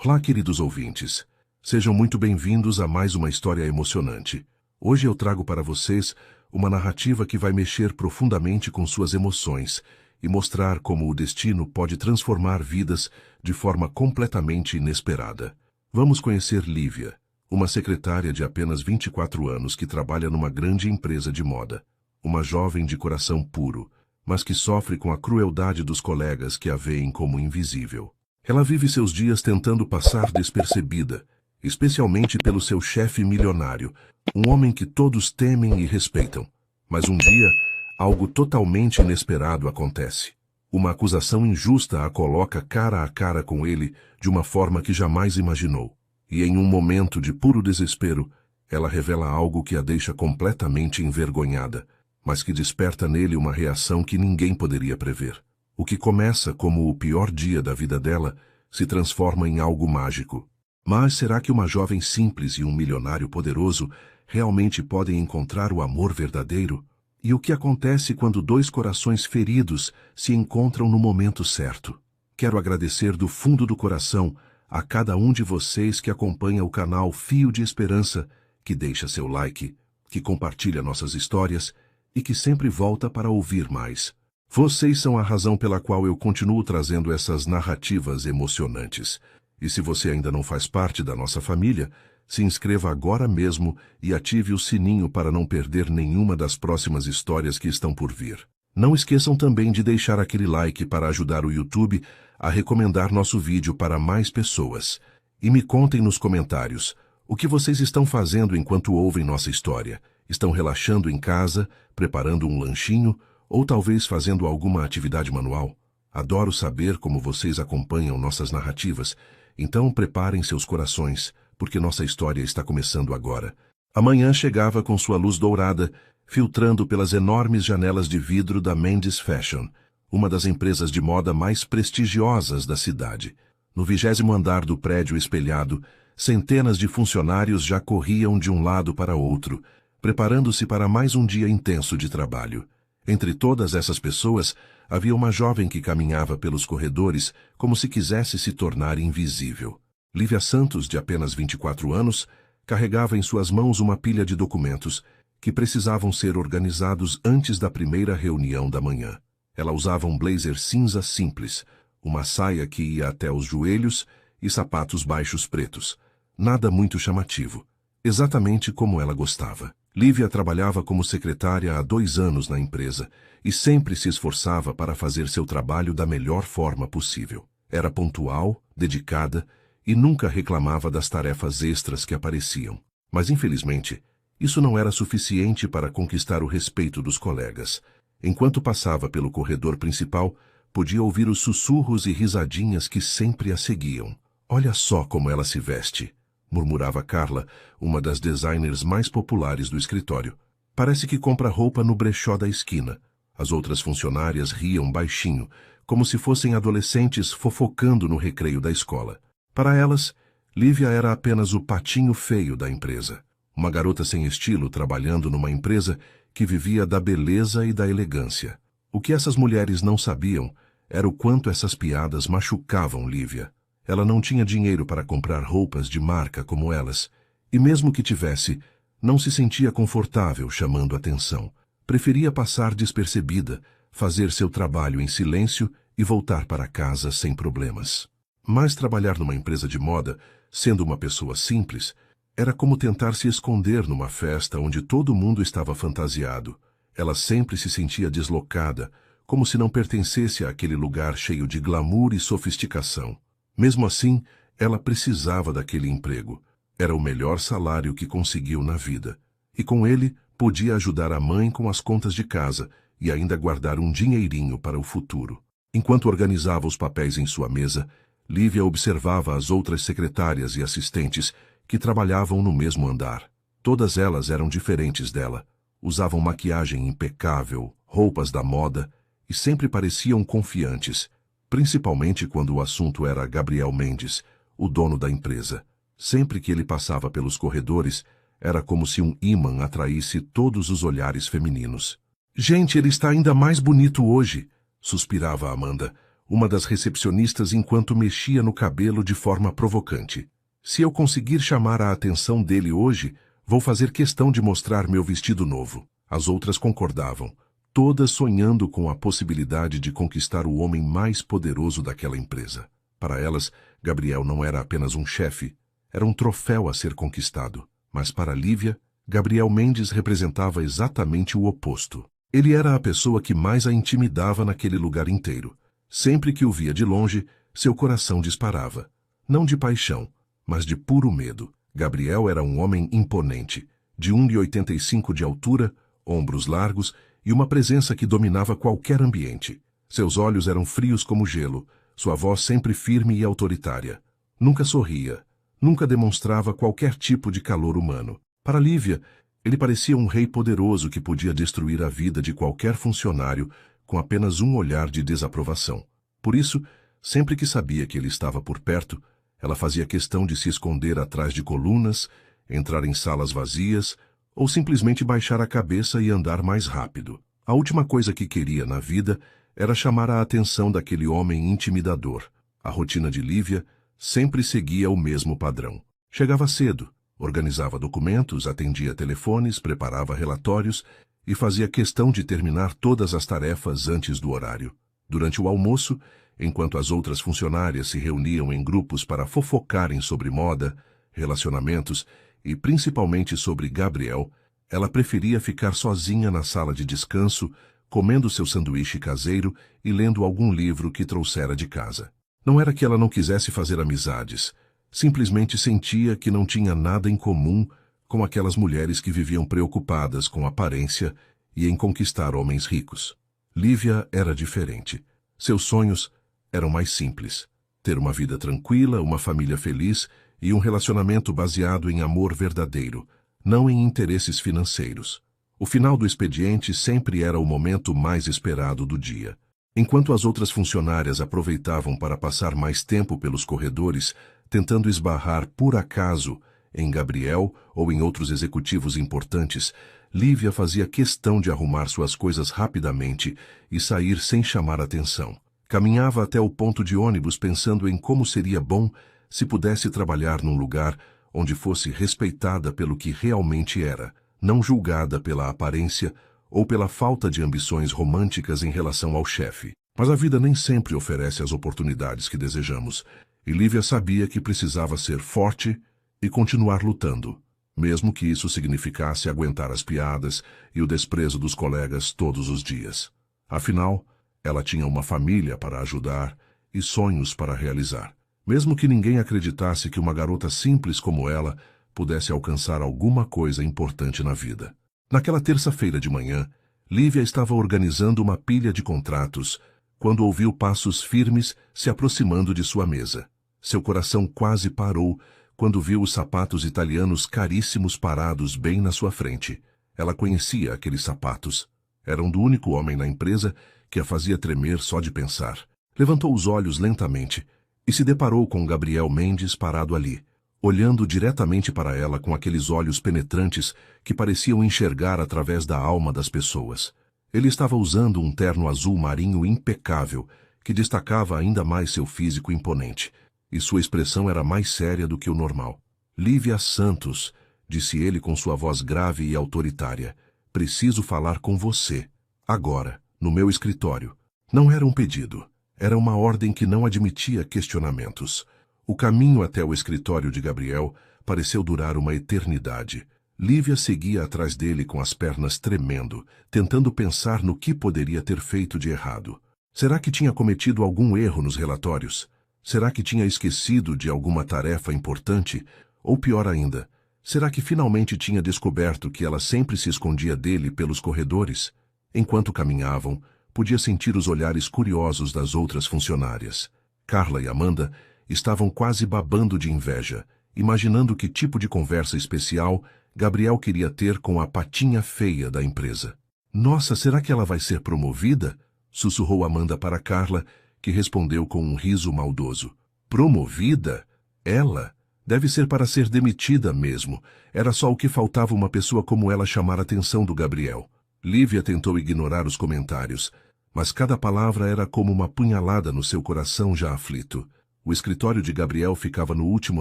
Olá, queridos ouvintes. Sejam muito bem-vindos a mais uma história emocionante. Hoje eu trago para vocês uma narrativa que vai mexer profundamente com suas emoções e mostrar como o destino pode transformar vidas de forma completamente inesperada. Vamos conhecer Lívia, uma secretária de apenas 24 anos que trabalha numa grande empresa de moda. Uma jovem de coração puro, mas que sofre com a crueldade dos colegas que a veem como invisível. Ela vive seus dias tentando passar despercebida, especialmente pelo seu chefe milionário, um homem que todos temem e respeitam. Mas um dia, algo totalmente inesperado acontece. Uma acusação injusta a coloca cara a cara com ele de uma forma que jamais imaginou. E em um momento de puro desespero, ela revela algo que a deixa completamente envergonhada, mas que desperta nele uma reação que ninguém poderia prever. O que começa como o pior dia da vida dela se transforma em algo mágico. Mas será que uma jovem simples e um milionário poderoso realmente podem encontrar o amor verdadeiro? E o que acontece quando dois corações feridos se encontram no momento certo? Quero agradecer do fundo do coração a cada um de vocês que acompanha o canal Fio de Esperança, que deixa seu like, que compartilha nossas histórias e que sempre volta para ouvir mais. Vocês são a razão pela qual eu continuo trazendo essas narrativas emocionantes. E se você ainda não faz parte da nossa família, se inscreva agora mesmo e ative o sininho para não perder nenhuma das próximas histórias que estão por vir. Não esqueçam também de deixar aquele like para ajudar o YouTube a recomendar nosso vídeo para mais pessoas. E me contem nos comentários o que vocês estão fazendo enquanto ouvem nossa história. Estão relaxando em casa, preparando um lanchinho, ou talvez fazendo alguma atividade manual? Adoro saber como vocês acompanham nossas narrativas, então preparem seus corações, porque nossa história está começando agora. A manhã chegava com sua luz dourada, filtrando pelas enormes janelas de vidro da Mendes Fashion, uma das empresas de moda mais prestigiosas da cidade. No 20º andar do prédio espelhado, centenas de funcionários já corriam de um lado para outro, preparando-se para mais um dia intenso de trabalho. Entre todas essas pessoas, havia uma jovem que caminhava pelos corredores como se quisesse se tornar invisível. Lívia Santos, de apenas 24 anos, carregava em suas mãos uma pilha de documentos que precisavam ser organizados antes da primeira reunião da manhã. Ela usava um blazer cinza simples, uma saia que ia até os joelhos e sapatos baixos pretos. Nada muito chamativo, exatamente como ela gostava. Lívia trabalhava como secretária há 2 anos na empresa e sempre se esforçava para fazer seu trabalho da melhor forma possível. Era pontual, dedicada e nunca reclamava das tarefas extras que apareciam. Mas, infelizmente, isso não era suficiente para conquistar o respeito dos colegas. Enquanto passava pelo corredor principal, podia ouvir os sussurros e risadinhas que sempre a seguiam. "Olha só como ela se veste", murmurava Carla, uma das designers mais populares do escritório. "Parece que compra roupa no brechó da esquina." As outras funcionárias riam baixinho, como se fossem adolescentes fofocando no recreio da escola. Para elas, Lívia era apenas o patinho feio da empresa. Uma garota sem estilo trabalhando numa empresa que vivia da beleza e da elegância. O que essas mulheres não sabiam era o quanto essas piadas machucavam Lívia. Ela não tinha dinheiro para comprar roupas de marca como elas, e mesmo que tivesse, não se sentia confortável chamando atenção. Preferia passar despercebida, fazer seu trabalho em silêncio e voltar para casa sem problemas. Mas trabalhar numa empresa de moda, sendo uma pessoa simples, era como tentar se esconder numa festa onde todo mundo estava fantasiado. Ela sempre se sentia deslocada, como se não pertencesse àquele lugar cheio de glamour e sofisticação. Mesmo assim, ela precisava daquele emprego. Era o melhor salário que conseguiu na vida. E com ele, podia ajudar a mãe com as contas de casa e ainda guardar um dinheirinho para o futuro. Enquanto organizava os papéis em sua mesa, Lívia observava as outras secretárias e assistentes que trabalhavam no mesmo andar. Todas elas eram diferentes dela. Usavam maquiagem impecável, roupas da moda e sempre pareciam confiantes, principalmente quando o assunto era Gabriel Mendes, o dono da empresa. Sempre que ele passava pelos corredores, era como se um ímã atraísse todos os olhares femininos. "Gente, ele está ainda mais bonito hoje", suspirava Amanda, uma das recepcionistas, enquanto mexia no cabelo de forma provocante. Se eu conseguir chamar a atenção dele hoje, vou fazer questão de mostrar meu vestido novo. As outras concordavam, todas sonhando com a possibilidade de conquistar o homem mais poderoso daquela empresa. Para elas, Gabriel não era apenas um chefe, era um troféu a ser conquistado. Mas para Lívia, Gabriel Mendes representava exatamente o oposto. Ele era a pessoa que mais a intimidava naquele lugar inteiro. Sempre que o via de longe, seu coração disparava. Não de paixão, mas de puro medo. Gabriel era um homem imponente, de 1,85 de altura, ombros largos e uma presença que dominava qualquer ambiente. Seus olhos eram frios como gelo, sua voz sempre firme e autoritária. Nunca sorria, nunca demonstrava qualquer tipo de calor humano. Para Lívia, ele parecia um rei poderoso que podia destruir a vida de qualquer funcionário com apenas um olhar de desaprovação. Por isso, sempre que sabia que ele estava por perto, ela fazia questão de se esconder atrás de colunas, entrar em salas vazias ou simplesmente baixar a cabeça e andar mais rápido. A última coisa que queria na vida era chamar a atenção daquele homem intimidador. A rotina de Lívia sempre seguia o mesmo padrão. Chegava cedo, organizava documentos, atendia telefones, preparava relatórios e fazia questão de terminar todas as tarefas antes do horário. Durante o almoço, enquanto as outras funcionárias se reuniam em grupos para fofocarem sobre moda, relacionamentos e principalmente sobre Gabriel, ela preferia ficar sozinha na sala de descanso, comendo seu sanduíche caseiro e lendo algum livro que trouxera de casa. Não era que ela não quisesse fazer amizades, simplesmente sentia que não tinha nada em comum com aquelas mulheres que viviam preocupadas com aparência e em conquistar homens ricos. Lívia era diferente. Seus sonhos eram mais simples. Ter uma vida tranquila, uma família feliz e um relacionamento baseado em amor verdadeiro, não em interesses financeiros. O final do expediente sempre era o momento mais esperado do dia. Enquanto as outras funcionárias aproveitavam para passar mais tempo pelos corredores, tentando esbarrar por acaso em Gabriel ou em outros executivos importantes, Lívia fazia questão de arrumar suas coisas rapidamente e sair sem chamar atenção. Caminhava até o ponto de ônibus pensando em como seria bom se pudesse trabalhar num lugar onde fosse respeitada pelo que realmente era, não julgada pela aparência ou pela falta de ambições românticas em relação ao chefe. Mas a vida nem sempre oferece as oportunidades que desejamos, e Lívia sabia que precisava ser forte e continuar lutando, mesmo que isso significasse aguentar as piadas e o desprezo dos colegas todos os dias. Afinal, ela tinha uma família para ajudar e sonhos para realizar. Mesmo que ninguém acreditasse que uma garota simples como ela pudesse alcançar alguma coisa importante na vida. Naquela terça-feira de manhã, Lívia estava organizando uma pilha de contratos quando ouviu passos firmes se aproximando de sua mesa. Seu coração quase parou quando viu os sapatos italianos caríssimos parados bem na sua frente. Ela conhecia aqueles sapatos. Eram do único homem na empresa que a fazia tremer só de pensar. Levantou os olhos lentamente e se deparou com Gabriel Mendes parado ali, olhando diretamente para ela com aqueles olhos penetrantes que pareciam enxergar através da alma das pessoas. Ele estava usando um terno azul marinho impecável, que destacava ainda mais seu físico imponente, e sua expressão era mais séria do que o normal. Lívia Santos, disse ele com sua voz grave e autoritária, preciso falar com você, agora, no meu escritório. Não era um pedido, era uma ordem que não admitia questionamentos. O caminho até o escritório de Gabriel pareceu durar uma eternidade. Lívia seguia atrás dele com as pernas tremendo, tentando pensar no que poderia ter feito de errado. Será que tinha cometido algum erro nos relatórios? Será que tinha esquecido de alguma tarefa importante? Ou pior ainda, será que finalmente tinha descoberto que ela sempre se escondia dele pelos corredores? Enquanto caminhavam, podia sentir os olhares curiosos das outras funcionárias. Carla e Amanda estavam quase babando de inveja, imaginando que tipo de conversa especial Gabriel queria ter com a patinha feia da empresa. Nossa, será que ela vai ser promovida? Sussurrou Amanda para Carla, que respondeu com um riso maldoso. Promovida? Ela? Deve ser para ser demitida mesmo. Era só o que faltava uma pessoa como ela chamar a atenção do Gabriel. Lívia tentou ignorar os comentários, mas cada palavra era como uma punhalada no seu coração já aflito. O escritório de Gabriel ficava no último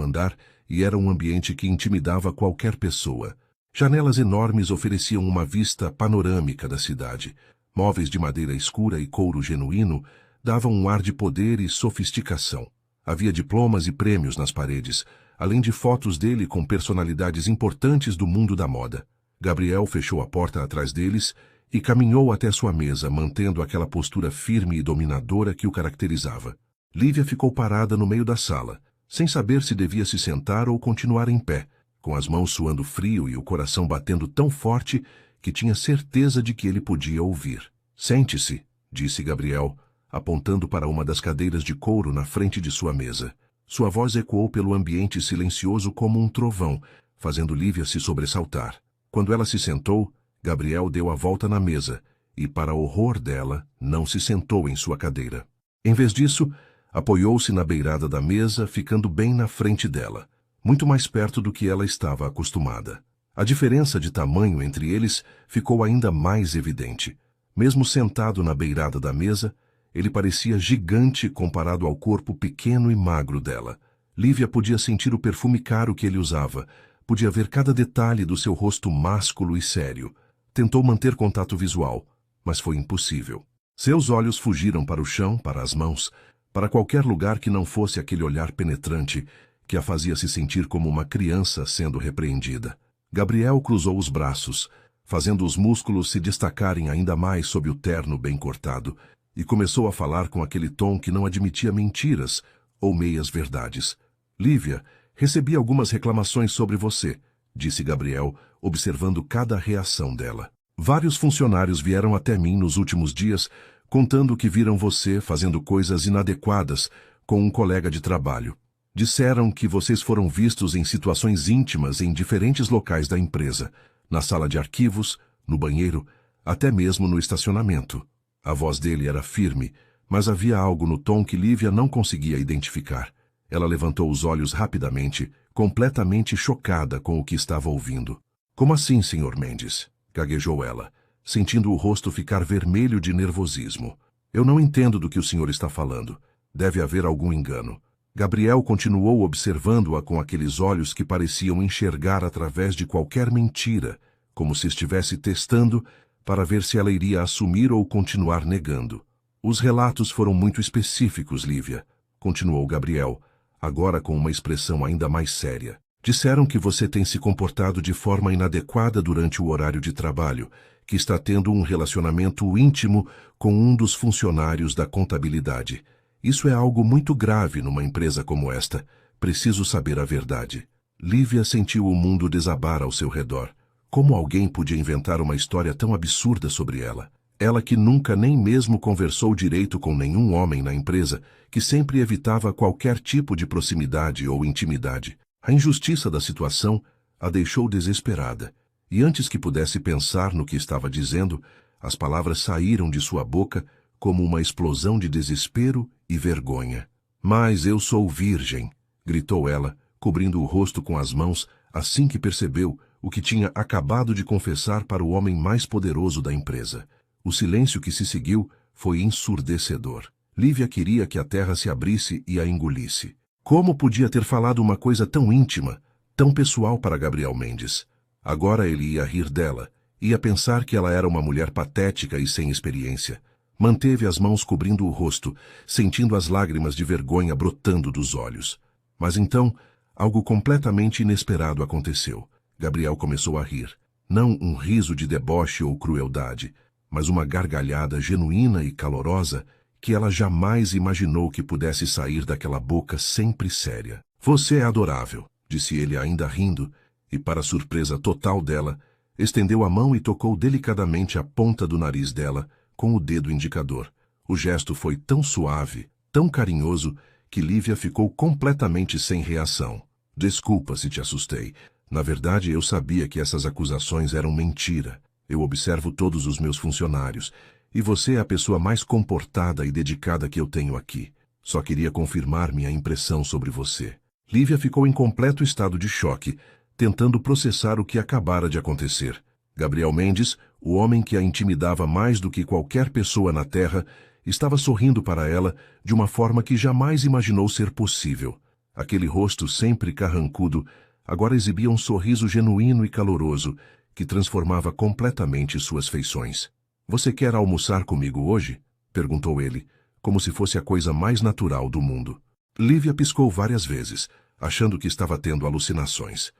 andar e era um ambiente que intimidava qualquer pessoa. Janelas enormes ofereciam uma vista panorâmica da cidade. Móveis de madeira escura e couro genuíno davam um ar de poder e sofisticação. Havia diplomas e prêmios nas paredes, além de fotos dele com personalidades importantes do mundo da moda. Gabriel fechou a porta atrás deles e caminhou até sua mesa, mantendo aquela postura firme e dominadora que o caracterizava. Lívia ficou parada no meio da sala, sem saber se devia se sentar ou continuar em pé, com as mãos suando frio e o coração batendo tão forte que tinha certeza de que ele podia ouvir. "Sente-se", disse Gabriel, apontando para uma das cadeiras de couro na frente de sua mesa. Sua voz ecoou pelo ambiente silencioso como um trovão, fazendo Lívia se sobressaltar. Quando ela se sentou, Gabriel deu a volta na mesa e, para horror dela, não se sentou em sua cadeira. Em vez disso, apoiou-se na beirada da mesa, ficando bem na frente dela, muito mais perto do que ela estava acostumada. A diferença de tamanho entre eles ficou ainda mais evidente. Mesmo sentado na beirada da mesa, ele parecia gigante comparado ao corpo pequeno e magro dela. Lívia podia sentir o perfume caro que ele usava, podia ver cada detalhe do seu rosto másculo e sério. Tentou manter contato visual, mas foi impossível. Seus olhos fugiram para o chão, para as mãos, para qualquer lugar que não fosse aquele olhar penetrante que a fazia se sentir como uma criança sendo repreendida. Gabriel cruzou os braços, fazendo os músculos se destacarem ainda mais sob o terno bem cortado, e começou a falar com aquele tom que não admitia mentiras ou meias-verdades. "Lívia, recebi algumas reclamações sobre você", disse Gabriel, observando cada reação dela. "Vários funcionários vieram até mim nos últimos dias, contando que viram você fazendo coisas inadequadas com um colega de trabalho. Disseram que vocês foram vistos em situações íntimas em diferentes locais da empresa, na sala de arquivos, no banheiro, até mesmo no estacionamento." A voz dele era firme, mas havia algo no tom que Lívia não conseguia identificar. Ela levantou os olhos rapidamente, completamente chocada com o que estava ouvindo. "Como assim, Sr. Mendes?" gaguejou ela, sentindo o rosto ficar vermelho de nervosismo. "Eu não entendo do que o senhor está falando. Deve haver algum engano." Gabriel continuou observando-a com aqueles olhos que pareciam enxergar através de qualquer mentira, como se estivesse testando para ver se ela iria assumir ou continuar negando. "Os relatos foram muito específicos, Lívia", continuou Gabriel, agora com uma expressão ainda mais séria. "Disseram que você tem se comportado de forma inadequada durante o horário de trabalho, que está tendo um relacionamento íntimo com um dos funcionários da contabilidade. Isso é algo muito grave numa empresa como esta. Preciso saber a verdade." Lívia sentiu o mundo desabar ao seu redor. Como alguém podia inventar uma história tão absurda sobre ela? Ela que nunca nem mesmo conversou direito com nenhum homem na empresa, que sempre evitava qualquer tipo de proximidade ou intimidade. A injustiça da situação a deixou desesperada, e antes que pudesse pensar no que estava dizendo, as palavras saíram de sua boca como uma explosão de desespero e vergonha. "Mas eu sou virgem", gritou ela, cobrindo o rosto com as mãos assim que percebeu o que tinha acabado de confessar para o homem mais poderoso da empresa. O silêncio que se seguiu foi ensurdecedor. Lívia queria que a terra se abrisse e a engolisse. Como podia ter falado uma coisa tão íntima, tão pessoal para Gabriel Mendes? Agora ele ia rir dela, ia pensar que ela era uma mulher patética e sem experiência. Manteve as mãos cobrindo o rosto, sentindo as lágrimas de vergonha brotando dos olhos. Mas então, algo completamente inesperado aconteceu. Gabriel começou a rir. Não um riso de deboche ou crueldade, mas uma gargalhada genuína e calorosa que ela jamais imaginou que pudesse sair daquela boca sempre séria. "Você é adorável", disse ele ainda rindo, e para surpresa total dela, estendeu a mão e tocou delicadamente a ponta do nariz dela com o dedo indicador. O gesto foi tão suave, tão carinhoso, que Lívia ficou completamente sem reação. "Desculpa se te assustei. Na verdade, eu sabia que essas acusações eram mentira. Eu observo todos os meus funcionários, e você é a pessoa mais comportada e dedicada que eu tenho aqui. Só queria confirmar minha impressão sobre você." Lívia ficou em completo estado de choque, tentando processar o que acabara de acontecer. Gabriel Mendes O homem que a intimidava mais do que qualquer pessoa na terra estava sorrindo para ela de uma forma que jamais imaginou ser possível. Aquele rosto sempre carrancudo agora exibia um sorriso genuíno e caloroso que transformava completamente suas feições. "Você quer almoçar comigo hoje?" perguntou ele, como se fosse a coisa mais natural do mundo. Lívia piscou várias vezes, achando que estava tendo alucinações.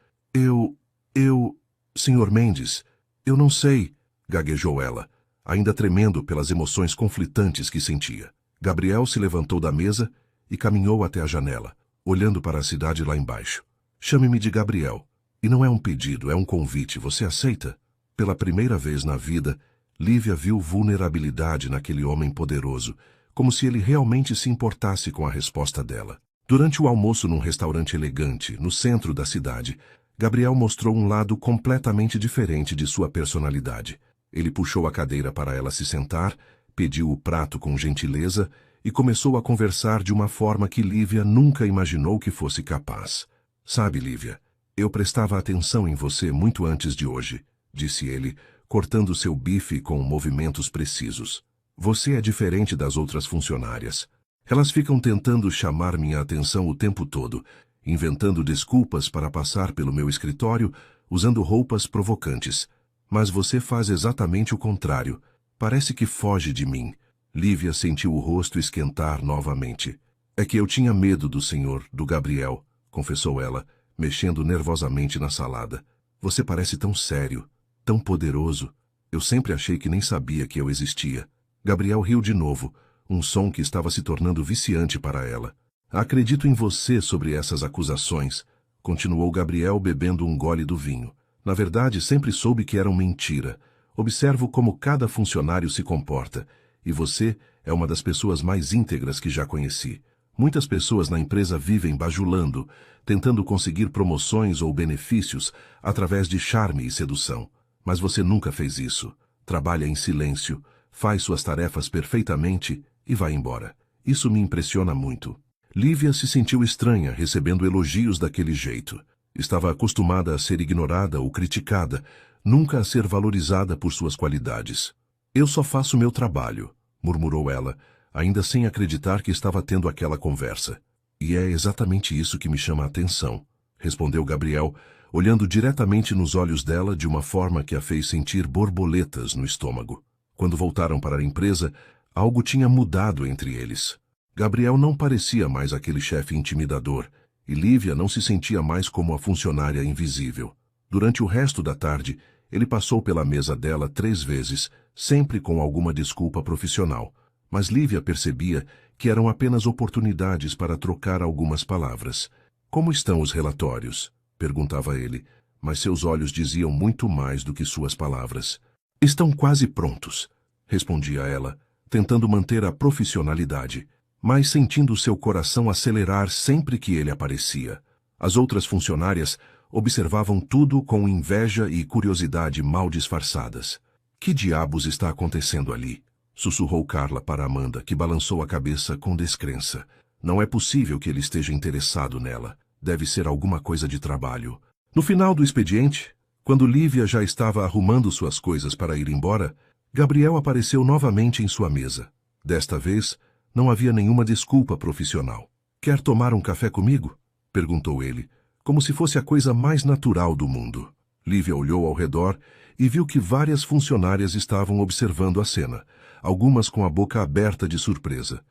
Senhor Mendes, eu não sei", gaguejou ela, ainda tremendo pelas emoções conflitantes que sentia. Gabriel se levantou da mesa e caminhou até a janela, olhando para a cidade lá embaixo. "Chame-me de Gabriel. E não é um pedido, é um convite. Você aceita?" Pela primeira vez na vida, Lívia viu vulnerabilidade naquele homem poderoso, como se ele realmente se importasse com a resposta dela. Durante o almoço num restaurante elegante, no centro da cidade, Gabriel mostrou um lado completamente diferente de sua personalidade. Ele puxou a cadeira para ela se sentar, pediu o prato com gentileza e começou a conversar de uma forma que Lívia nunca imaginou que fosse capaz. "Sabe, Lívia, eu prestava atenção em você muito antes de hoje", disse ele, cortando seu bife com movimentos precisos. "Você é diferente das outras funcionárias. Elas ficam tentando chamar minha atenção o tempo todo, inventando desculpas para passar pelo meu escritório, usando roupas provocantes. Mas você faz exatamente o contrário. Parece que foge de mim." Lívia sentiu o rosto esquentar novamente. "É que eu tinha medo do Gabriel", confessou ela, mexendo nervosamente na salada. "Você parece tão sério, tão poderoso. Eu sempre achei que nem sabia que eu existia." Gabriel riu de novo, um som que estava se tornando viciante para ela. "Acredito em você sobre essas acusações", continuou Gabriel bebendo um gole do vinho. "Na verdade, sempre soube que eram mentira. Observo como cada funcionário se comporta, e você é uma das pessoas mais íntegras que já conheci. Muitas pessoas na empresa vivem bajulando, tentando conseguir promoções ou benefícios através de charme e sedução. Mas você nunca fez isso. Trabalha em silêncio, faz suas tarefas perfeitamente e vai embora. Isso me impressiona muito." Lívia se sentiu estranha recebendo elogios daquele jeito. Estava acostumada a ser ignorada ou criticada, nunca a ser valorizada por suas qualidades. "Eu só faço meu trabalho", murmurou ela, ainda sem acreditar que estava tendo aquela conversa. "E é exatamente isso que me chama a atenção", respondeu Gabriel, olhando diretamente nos olhos dela de uma forma que a fez sentir borboletas no estômago. Quando voltaram para a empresa, algo tinha mudado entre eles. Gabriel não parecia mais aquele chefe intimidador, e Lívia não se sentia mais como a funcionária invisível. Durante o resto da tarde, ele passou pela mesa dela 3 vezes, sempre com alguma desculpa profissional. Mas Lívia percebia que eram apenas oportunidades para trocar algumas palavras. "Como estão os relatórios?" perguntava ele, mas seus olhos diziam muito mais do que suas palavras. "Estão quase prontos", respondia ela, tentando manter a profissionalidade, mas sentindo seu coração acelerar sempre que ele aparecia. As outras funcionárias observavam tudo com inveja e curiosidade mal disfarçadas. "Que diabos está acontecendo ali?" sussurrou Carla para Amanda, que balançou a cabeça com descrença. "Não é possível que ele esteja interessado nela. Deve ser alguma coisa de trabalho." No final do expediente, quando Lívia já estava arrumando suas coisas para ir embora, Gabriel apareceu novamente em sua mesa. Desta vez, não havia nenhuma desculpa profissional. "Quer tomar um café comigo?" perguntou ele, como se fosse a coisa mais natural do mundo. Lívia olhou ao redor e viu que várias funcionárias estavam observando a cena, algumas com a boca aberta de surpresa.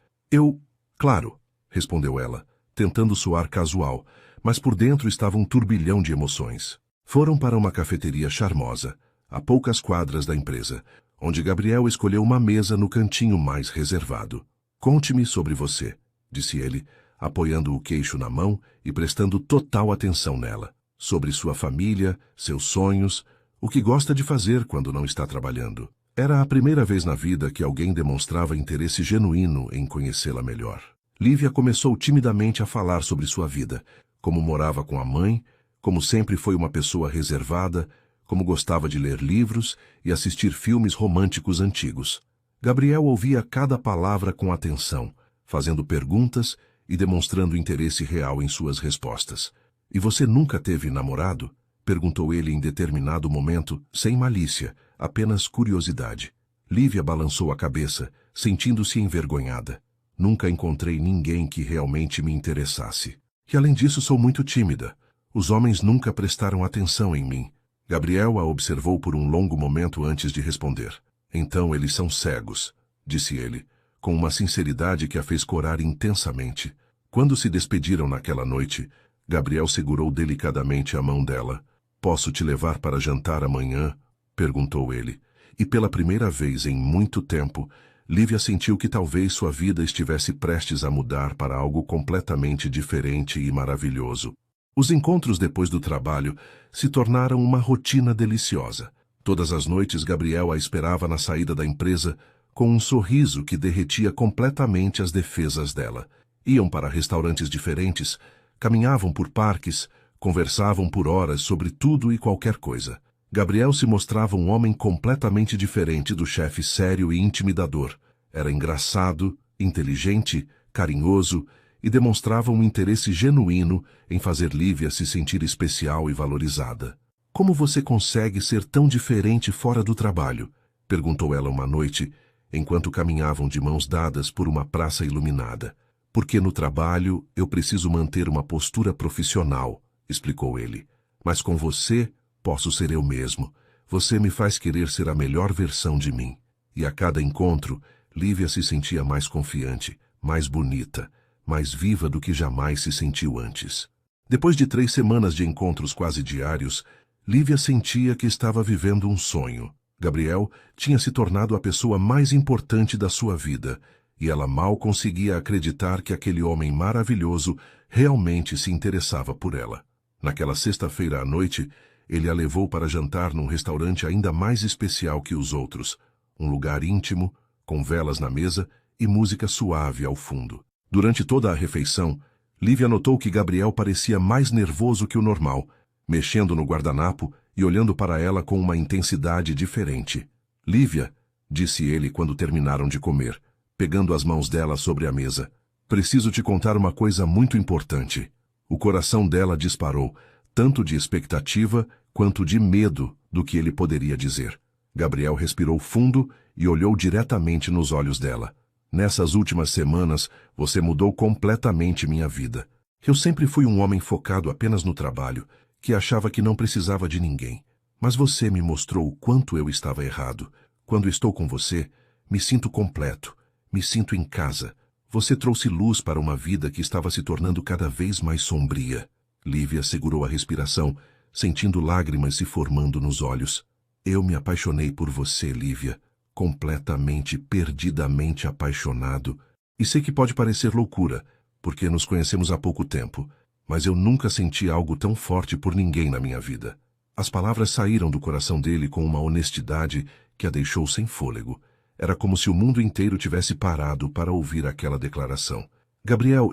Claro", respondeu ela, tentando soar casual, mas por dentro estava um turbilhão de emoções. Foram para uma cafeteria charmosa, a poucas quadras da empresa, onde Gabriel escolheu uma mesa no cantinho mais reservado. "Conte-me sobre você", disse ele, apoiando o queixo na mão e prestando total atenção nela. "Sobre sua família, seus sonhos, o que gosta de fazer quando não está trabalhando." Era a primeira vez na vida que alguém demonstrava interesse genuíno em conhecê-la melhor. Lívia começou timidamente a falar sobre sua vida, como morava com a mãe, como sempre foi uma pessoa reservada, como gostava de ler livros e assistir filmes românticos antigos. Gabriel ouvia cada palavra com atenção, fazendo perguntas e demonstrando interesse real em suas respostas. "E você nunca teve namorado?" perguntou ele em determinado momento, sem malícia, apenas curiosidade. Lívia balançou a cabeça, sentindo-se envergonhada. Nunca encontrei ninguém que realmente me interessasse. E além disso, sou muito tímida. Os homens nunca prestaram atenção em mim. Gabriel a observou por um longo momento antes de responder. Então eles são cegos, disse ele, com uma sinceridade que a fez corar intensamente. Quando se despediram naquela noite, Gabriel segurou delicadamente a mão dela. Posso te levar para jantar amanhã? Perguntou ele. E pela primeira vez em muito tempo, Lívia sentiu que talvez sua vida estivesse prestes a mudar para algo completamente diferente e maravilhoso. Os encontros depois do trabalho se tornaram uma rotina deliciosa. Todas as noites Gabriel a esperava na saída da empresa com um sorriso que derretia completamente as defesas dela. Iam para restaurantes diferentes, caminhavam por parques, conversavam por horas sobre tudo e qualquer coisa. Gabriel se mostrava um homem completamente diferente do chefe sério e intimidador. Era engraçado, inteligente, carinhoso e demonstrava um interesse genuíno em fazer Lívia se sentir especial e valorizada. Como você consegue ser tão diferente fora do trabalho? Perguntou ela uma noite, enquanto caminhavam de mãos dadas por uma praça iluminada. Porque no trabalho eu preciso manter uma postura profissional, explicou ele. Mas com você, posso ser eu mesmo. Você me faz querer ser a melhor versão de mim. E a cada encontro, Lívia se sentia mais confiante, mais bonita, mais viva do que jamais se sentiu antes. Depois de 3 semanas de encontros quase diários, Lívia sentia que estava vivendo um sonho. Gabriel tinha se tornado a pessoa mais importante da sua vida, e ela mal conseguia acreditar que aquele homem maravilhoso realmente se interessava por ela. Naquela sexta-feira à noite, ele a levou para jantar num restaurante ainda mais especial que os outros, um lugar íntimo, com velas na mesa e música suave ao fundo. Durante toda a refeição, Lívia notou que Gabriel parecia mais nervoso que o normal, mexendo no guardanapo e olhando para ela com uma intensidade diferente. Lívia, disse ele quando terminaram de comer, pegando as mãos dela sobre a mesa, preciso te contar uma coisa muito importante. O coração dela disparou, tanto de expectativa quanto de medo do que ele poderia dizer. Gabriel respirou fundo e olhou diretamente nos olhos dela. Nessas últimas semanas, você mudou completamente minha vida. Eu sempre fui um homem focado apenas no trabalho, que achava que não precisava de ninguém. Mas você me mostrou o quanto eu estava errado. Quando estou com você, me sinto completo, me sinto em casa. Você trouxe luz para uma vida que estava se tornando cada vez mais sombria. Lívia segurou a respiração, sentindo lágrimas se formando nos olhos. Eu me apaixonei por você, Lívia. Completamente, perdidamente apaixonado. E sei que pode parecer loucura, porque nos conhecemos há pouco tempo, mas eu nunca senti algo tão forte por ninguém na minha vida. As palavras saíram do coração dele com uma honestidade que a deixou sem fôlego. Era como se o mundo inteiro tivesse parado para ouvir aquela declaração. Gabriel,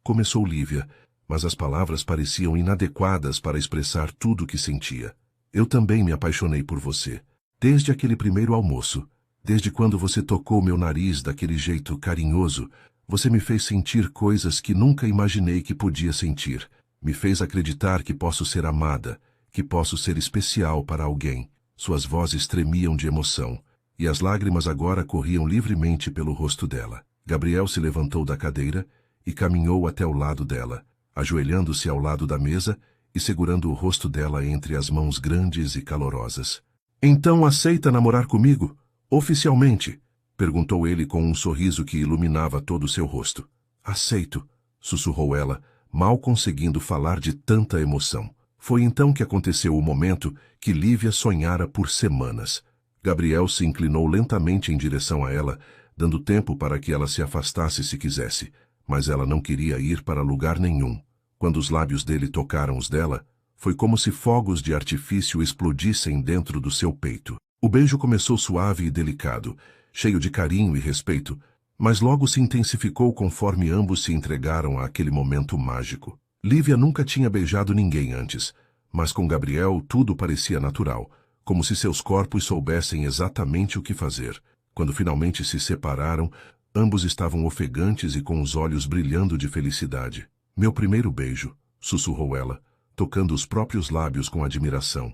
começou Lívia, mas as palavras pareciam inadequadas para expressar tudo o que sentia. Eu também me apaixonei por você. Desde aquele primeiro almoço, desde quando você tocou meu nariz daquele jeito carinhoso, você me fez sentir coisas que nunca imaginei que podia sentir. Me fez acreditar que posso ser amada, que posso ser especial para alguém. Suas vozes tremiam de emoção, e as lágrimas agora corriam livremente pelo rosto dela. Gabriel se levantou da cadeira e caminhou até o lado dela, ajoelhando-se ao lado da mesa e segurando o rosto dela entre as mãos grandes e calorosas. Então aceita namorar comigo? Oficialmente? Perguntou ele com um sorriso que iluminava todo o seu rosto. Aceito, sussurrou ela, mal conseguindo falar de tanta emoção. Foi então que aconteceu o momento que Lívia sonhara por semanas. Gabriel se inclinou lentamente em direção a ela, dando tempo para que ela se afastasse se quisesse, mas ela não queria ir para lugar nenhum. Quando os lábios dele tocaram os dela, foi como se fogos de artifício explodissem dentro do seu peito. O beijo começou suave e delicado, cheio de carinho e respeito, mas logo se intensificou conforme ambos se entregaram àquele momento mágico. Lívia nunca tinha beijado ninguém antes, mas com Gabriel tudo parecia natural, como se seus corpos soubessem exatamente o que fazer. Quando finalmente se separaram, ambos estavam ofegantes e com os olhos brilhando de felicidade. Meu primeiro beijo, sussurrou ela, tocando os próprios lábios com admiração.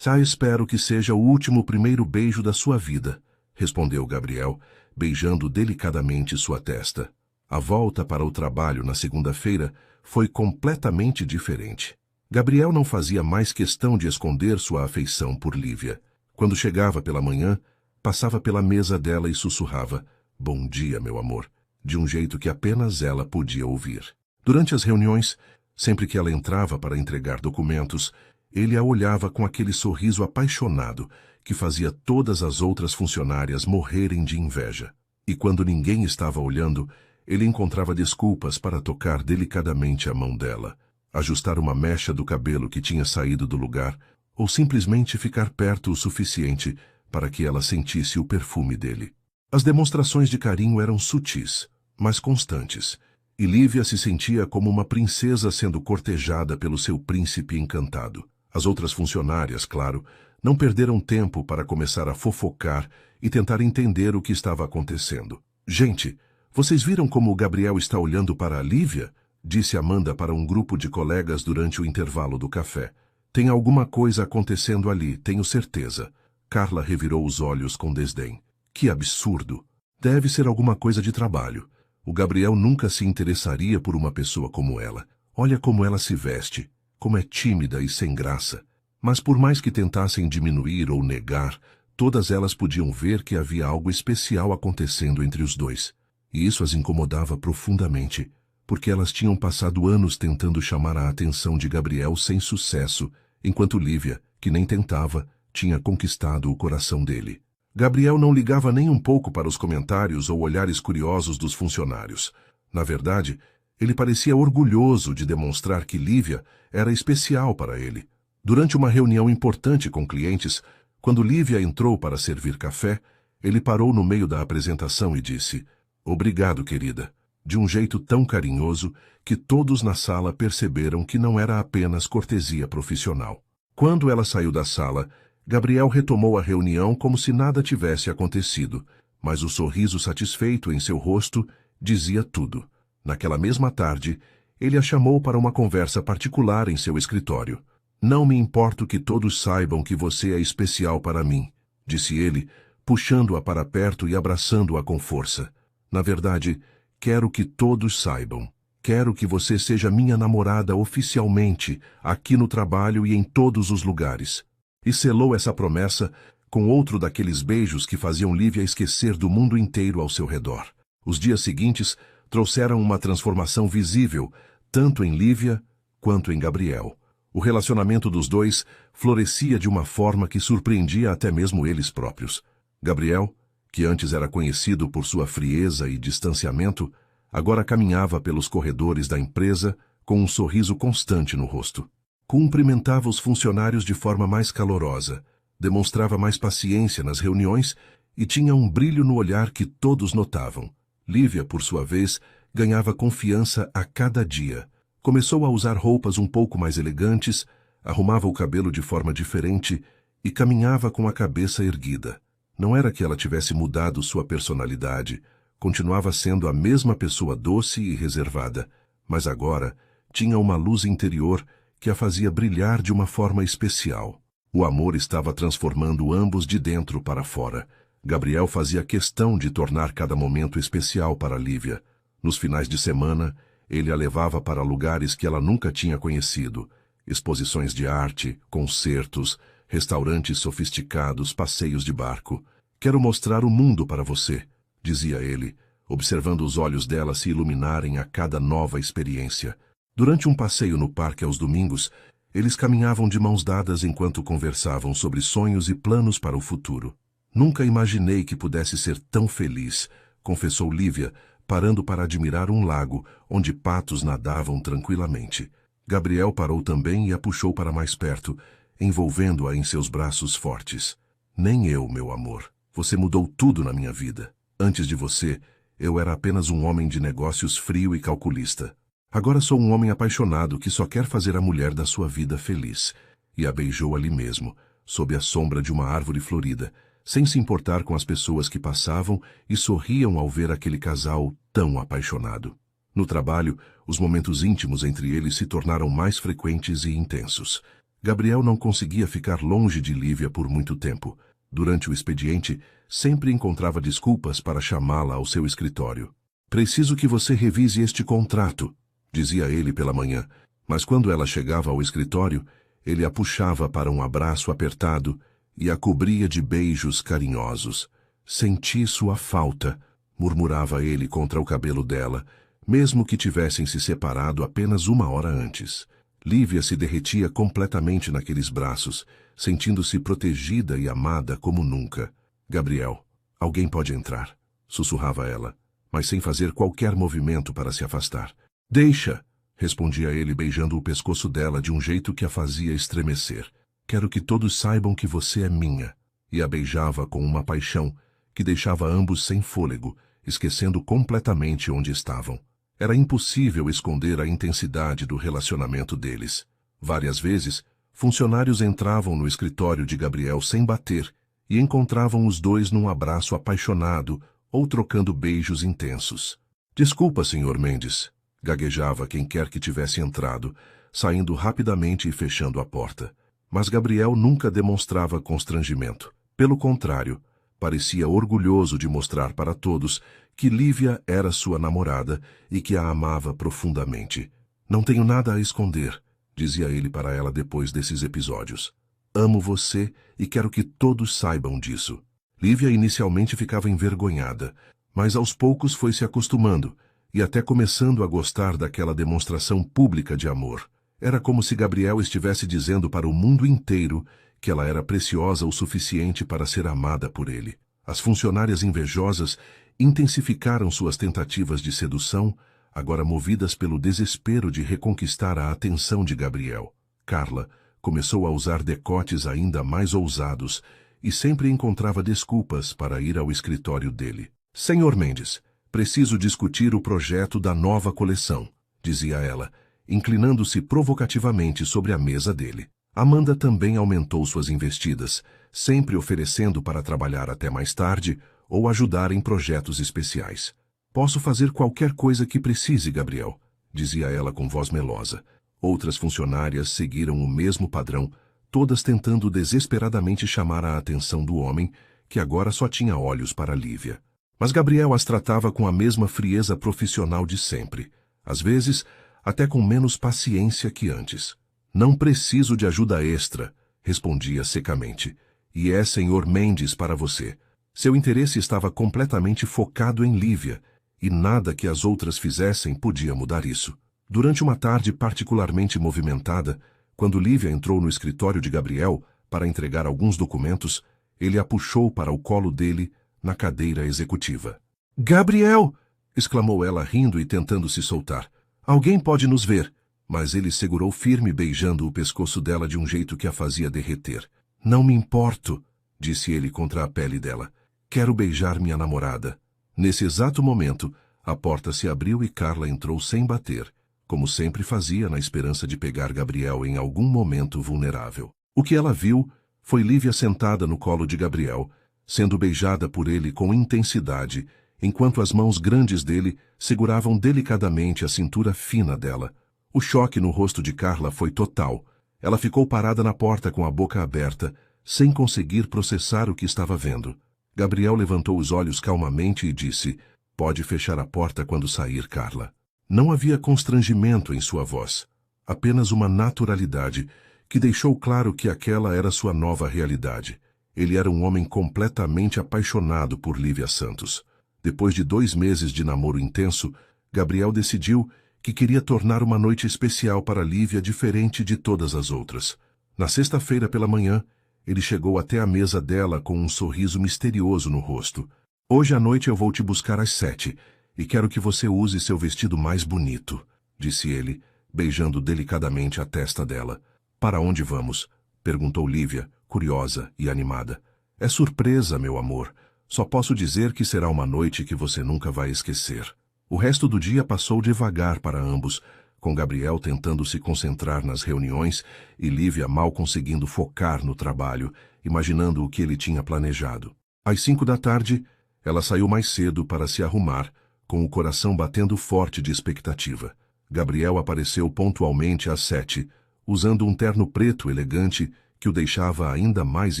Espero que seja o último primeiro beijo da sua vida, respondeu Gabriel, beijando delicadamente sua testa. A volta para o trabalho na segunda-feira foi completamente diferente. Gabriel não fazia mais questão de esconder sua afeição por Lívia. Quando chegava pela manhã, passava pela mesa dela e sussurrava: "Bom dia, meu amor", de um jeito que apenas ela podia ouvir. Durante as reuniões, sempre que ela entrava para entregar documentos, ele a olhava com aquele sorriso apaixonado que fazia todas as outras funcionárias morrerem de inveja. E quando ninguém estava olhando, ele encontrava desculpas para tocar delicadamente a mão dela, ajustar uma mecha do cabelo que tinha saído do lugar, ou simplesmente ficar perto o suficiente para que ela sentisse o perfume dele. As demonstrações de carinho eram sutis, mas constantes, e Lívia se sentia como uma princesa sendo cortejada pelo seu príncipe encantado. As outras funcionárias, claro, não perderam tempo para começar a fofocar e tentar entender o que estava acontecendo. "Gente, vocês viram como o Gabriel está olhando para a Lívia?", disse Amanda para um grupo de colegas durante o intervalo do café. "Tem alguma coisa acontecendo ali, tenho certeza." Carla revirou os olhos com desdém. "Que absurdo! Deve ser alguma coisa de trabalho. O Gabriel nunca se interessaria por uma pessoa como ela. Olha como ela se veste, como é tímida e sem graça." Mas por mais que tentassem diminuir ou negar, todas elas podiam ver que havia algo especial acontecendo entre os dois. E isso as incomodava profundamente, porque elas tinham passado anos tentando chamar a atenção de Gabriel sem sucesso, enquanto Lívia, que nem tentava, tinha conquistado o coração dele. Gabriel não ligava nem um pouco para os comentários ou olhares curiosos dos funcionários. Na verdade, ele parecia orgulhoso de demonstrar que Lívia era especial para ele. Durante uma reunião importante com clientes, quando Lívia entrou para servir café, ele parou no meio da apresentação e disse: "Obrigado, querida", de um jeito tão carinhoso que todos na sala perceberam que não era apenas cortesia profissional. Quando ela saiu da sala, Gabriel retomou a reunião como se nada tivesse acontecido, mas o sorriso satisfeito em seu rosto dizia tudo. Naquela mesma tarde, ele a chamou para uma conversa particular em seu escritório. "Não me importo que todos saibam que você é especial para mim", disse ele, puxando-a para perto e abraçando-a com força. "Na verdade, quero que todos saibam. Quero que você seja minha namorada oficialmente, aqui no trabalho e em todos os lugares." E selou essa promessa com outro daqueles beijos que faziam Lívia esquecer do mundo inteiro ao seu redor. Os dias seguintes trouxeram uma transformação visível, tanto em Lívia quanto em Gabriel. O relacionamento dos dois florescia de uma forma que surpreendia até mesmo eles próprios. Gabriel, que antes era conhecido por sua frieza e distanciamento, agora caminhava pelos corredores da empresa com um sorriso constante no rosto. Cumprimentava os funcionários de forma mais calorosa, demonstrava mais paciência nas reuniões e tinha um brilho no olhar que todos notavam. Lívia, por sua vez, ganhava confiança a cada dia. Começou a usar roupas um pouco mais elegantes, arrumava o cabelo de forma diferente e caminhava com a cabeça erguida. Não era que ela tivesse mudado sua personalidade, continuava sendo a mesma pessoa doce e reservada, mas agora tinha uma luz interior que a fazia brilhar de uma forma especial. O amor estava transformando ambos de dentro para fora. Gabriel fazia questão de tornar cada momento especial para Lívia. Nos finais de semana, ele a levava para lugares que ela nunca tinha conhecido: exposições de arte, concertos, restaurantes sofisticados, passeios de barco. "Quero mostrar o mundo para você", dizia ele, observando os olhos dela se iluminarem a cada nova experiência. Durante um passeio no parque aos domingos, eles caminhavam de mãos dadas enquanto conversavam sobre sonhos e planos para o futuro. "Nunca imaginei que pudesse ser tão feliz", confessou Lívia, parando para admirar um lago onde patos nadavam tranquilamente. Gabriel parou também e a puxou para mais perto, envolvendo-a em seus braços fortes. "Nem eu, meu amor. Você mudou tudo na minha vida. Antes de você, eu era apenas um homem de negócios frio e calculista. Agora sou um homem apaixonado que só quer fazer a mulher da sua vida feliz." E a beijou ali mesmo, sob a sombra de uma árvore florida, sem se importar com as pessoas que passavam e sorriam ao ver aquele casal tão apaixonado. No trabalho, os momentos íntimos entre eles se tornaram mais frequentes e intensos. Gabriel não conseguia ficar longe de Lívia por muito tempo. Durante o expediente, sempre encontrava desculpas para chamá-la ao seu escritório. Preciso que você revise este contrato, dizia ele pela manhã, mas quando ela chegava ao escritório, ele a puxava para um abraço apertado e a cobria de beijos carinhosos. Senti sua falta, murmurava ele contra o cabelo dela, mesmo que tivessem se separado apenas 1 hora antes. Lívia se derretia completamente naqueles braços, sentindo-se protegida e amada como nunca. Gabriel, alguém pode entrar, sussurrava ela, mas sem fazer qualquer movimento para se afastar. Deixa, respondia ele beijando o pescoço dela de um jeito que a fazia estremecer. Quero que todos saibam que você é minha. E a beijava com uma paixão que deixava ambos sem fôlego, esquecendo completamente onde estavam. Era impossível esconder a intensidade do relacionamento deles. Várias vezes, funcionários entravam no escritório de Gabriel sem bater e encontravam os dois num abraço apaixonado ou trocando beijos intensos. Desculpa, Sr. Mendes, gaguejava quem quer que tivesse entrado, saindo rapidamente e fechando a porta. Mas Gabriel nunca demonstrava constrangimento. Pelo contrário, parecia orgulhoso de mostrar para todos que Lívia era sua namorada e que a amava profundamente. Não tenho nada a esconder, dizia ele para ela depois desses episódios. Amo você e quero que todos saibam disso. Lívia inicialmente ficava envergonhada, mas aos poucos foi se acostumando e até começando a gostar daquela demonstração pública de amor. Era como se Gabriel estivesse dizendo para o mundo inteiro que ela era preciosa o suficiente para ser amada por ele. As funcionárias invejosas intensificaram suas tentativas de sedução, agora movidas pelo desespero de reconquistar a atenção de Gabriel. Carla começou a usar decotes ainda mais ousados e sempre encontrava desculpas para ir ao escritório dele. Sr. Mendes, preciso discutir o projeto da nova coleção, dizia ela, inclinando-se provocativamente sobre a mesa dele. Amanda também aumentou suas investidas, sempre oferecendo para trabalhar até mais tarde ou ajudar em projetos especiais. Posso fazer qualquer coisa que precise, Gabriel, dizia ela com voz melosa. Outras funcionárias seguiram o mesmo padrão, todas tentando desesperadamente chamar a atenção do homem, que agora só tinha olhos para Lívia. Mas Gabriel as tratava com a mesma frieza profissional de sempre, às vezes até com menos paciência que antes. Não preciso de ajuda extra, respondia secamente. E é Sr. Mendes para você. Seu interesse estava completamente focado em Lívia, e nada que as outras fizessem podia mudar isso. Durante uma tarde particularmente movimentada, quando Lívia entrou no escritório de Gabriel para entregar alguns documentos, ele a puxou para o colo dele na cadeira executiva. Gabriel! Exclamou ela rindo e tentando se soltar. Alguém pode nos ver. Mas ele segurou firme beijando o pescoço dela de um jeito que a fazia derreter. Não me importo, disse ele contra a pele dela. Quero beijar minha namorada. Nesse exato momento, a porta se abriu e Carla entrou sem bater, como sempre fazia na esperança de pegar Gabriel em algum momento vulnerável. O que ela viu foi Lívia sentada no colo de Gabriel, sendo beijada por ele com intensidade, enquanto as mãos grandes dele seguravam delicadamente a cintura fina dela. O choque no rosto de Carla foi total. Ela ficou parada na porta com a boca aberta, sem conseguir processar o que estava vendo. Gabriel levantou os olhos calmamente e disse, pode fechar a porta quando sair, Carla. Não havia constrangimento em sua voz, apenas uma naturalidade que deixou claro que aquela era sua nova realidade. Ele era um homem completamente apaixonado por Lívia Santos. Depois de 2 meses de namoro intenso, Gabriel decidiu que queria tornar uma noite especial para Lívia diferente de todas as outras. Na sexta-feira pela manhã, ele chegou até a mesa dela com um sorriso misterioso no rosto. Hoje à noite eu vou te buscar às 7 e quero que você use seu vestido mais bonito, disse ele, beijando delicadamente a testa dela. Para onde vamos? Perguntou Lívia, curiosa e animada. É surpresa, meu amor. Só posso dizer que será uma noite que você nunca vai esquecer. O resto do dia passou devagar para ambos, com Gabriel tentando se concentrar nas reuniões e Lívia mal conseguindo focar no trabalho, imaginando o que ele tinha planejado. Às 5 da tarde, ela saiu mais cedo para se arrumar, com o coração batendo forte de expectativa. Gabriel apareceu pontualmente às 7, usando um terno preto elegante que o deixava ainda mais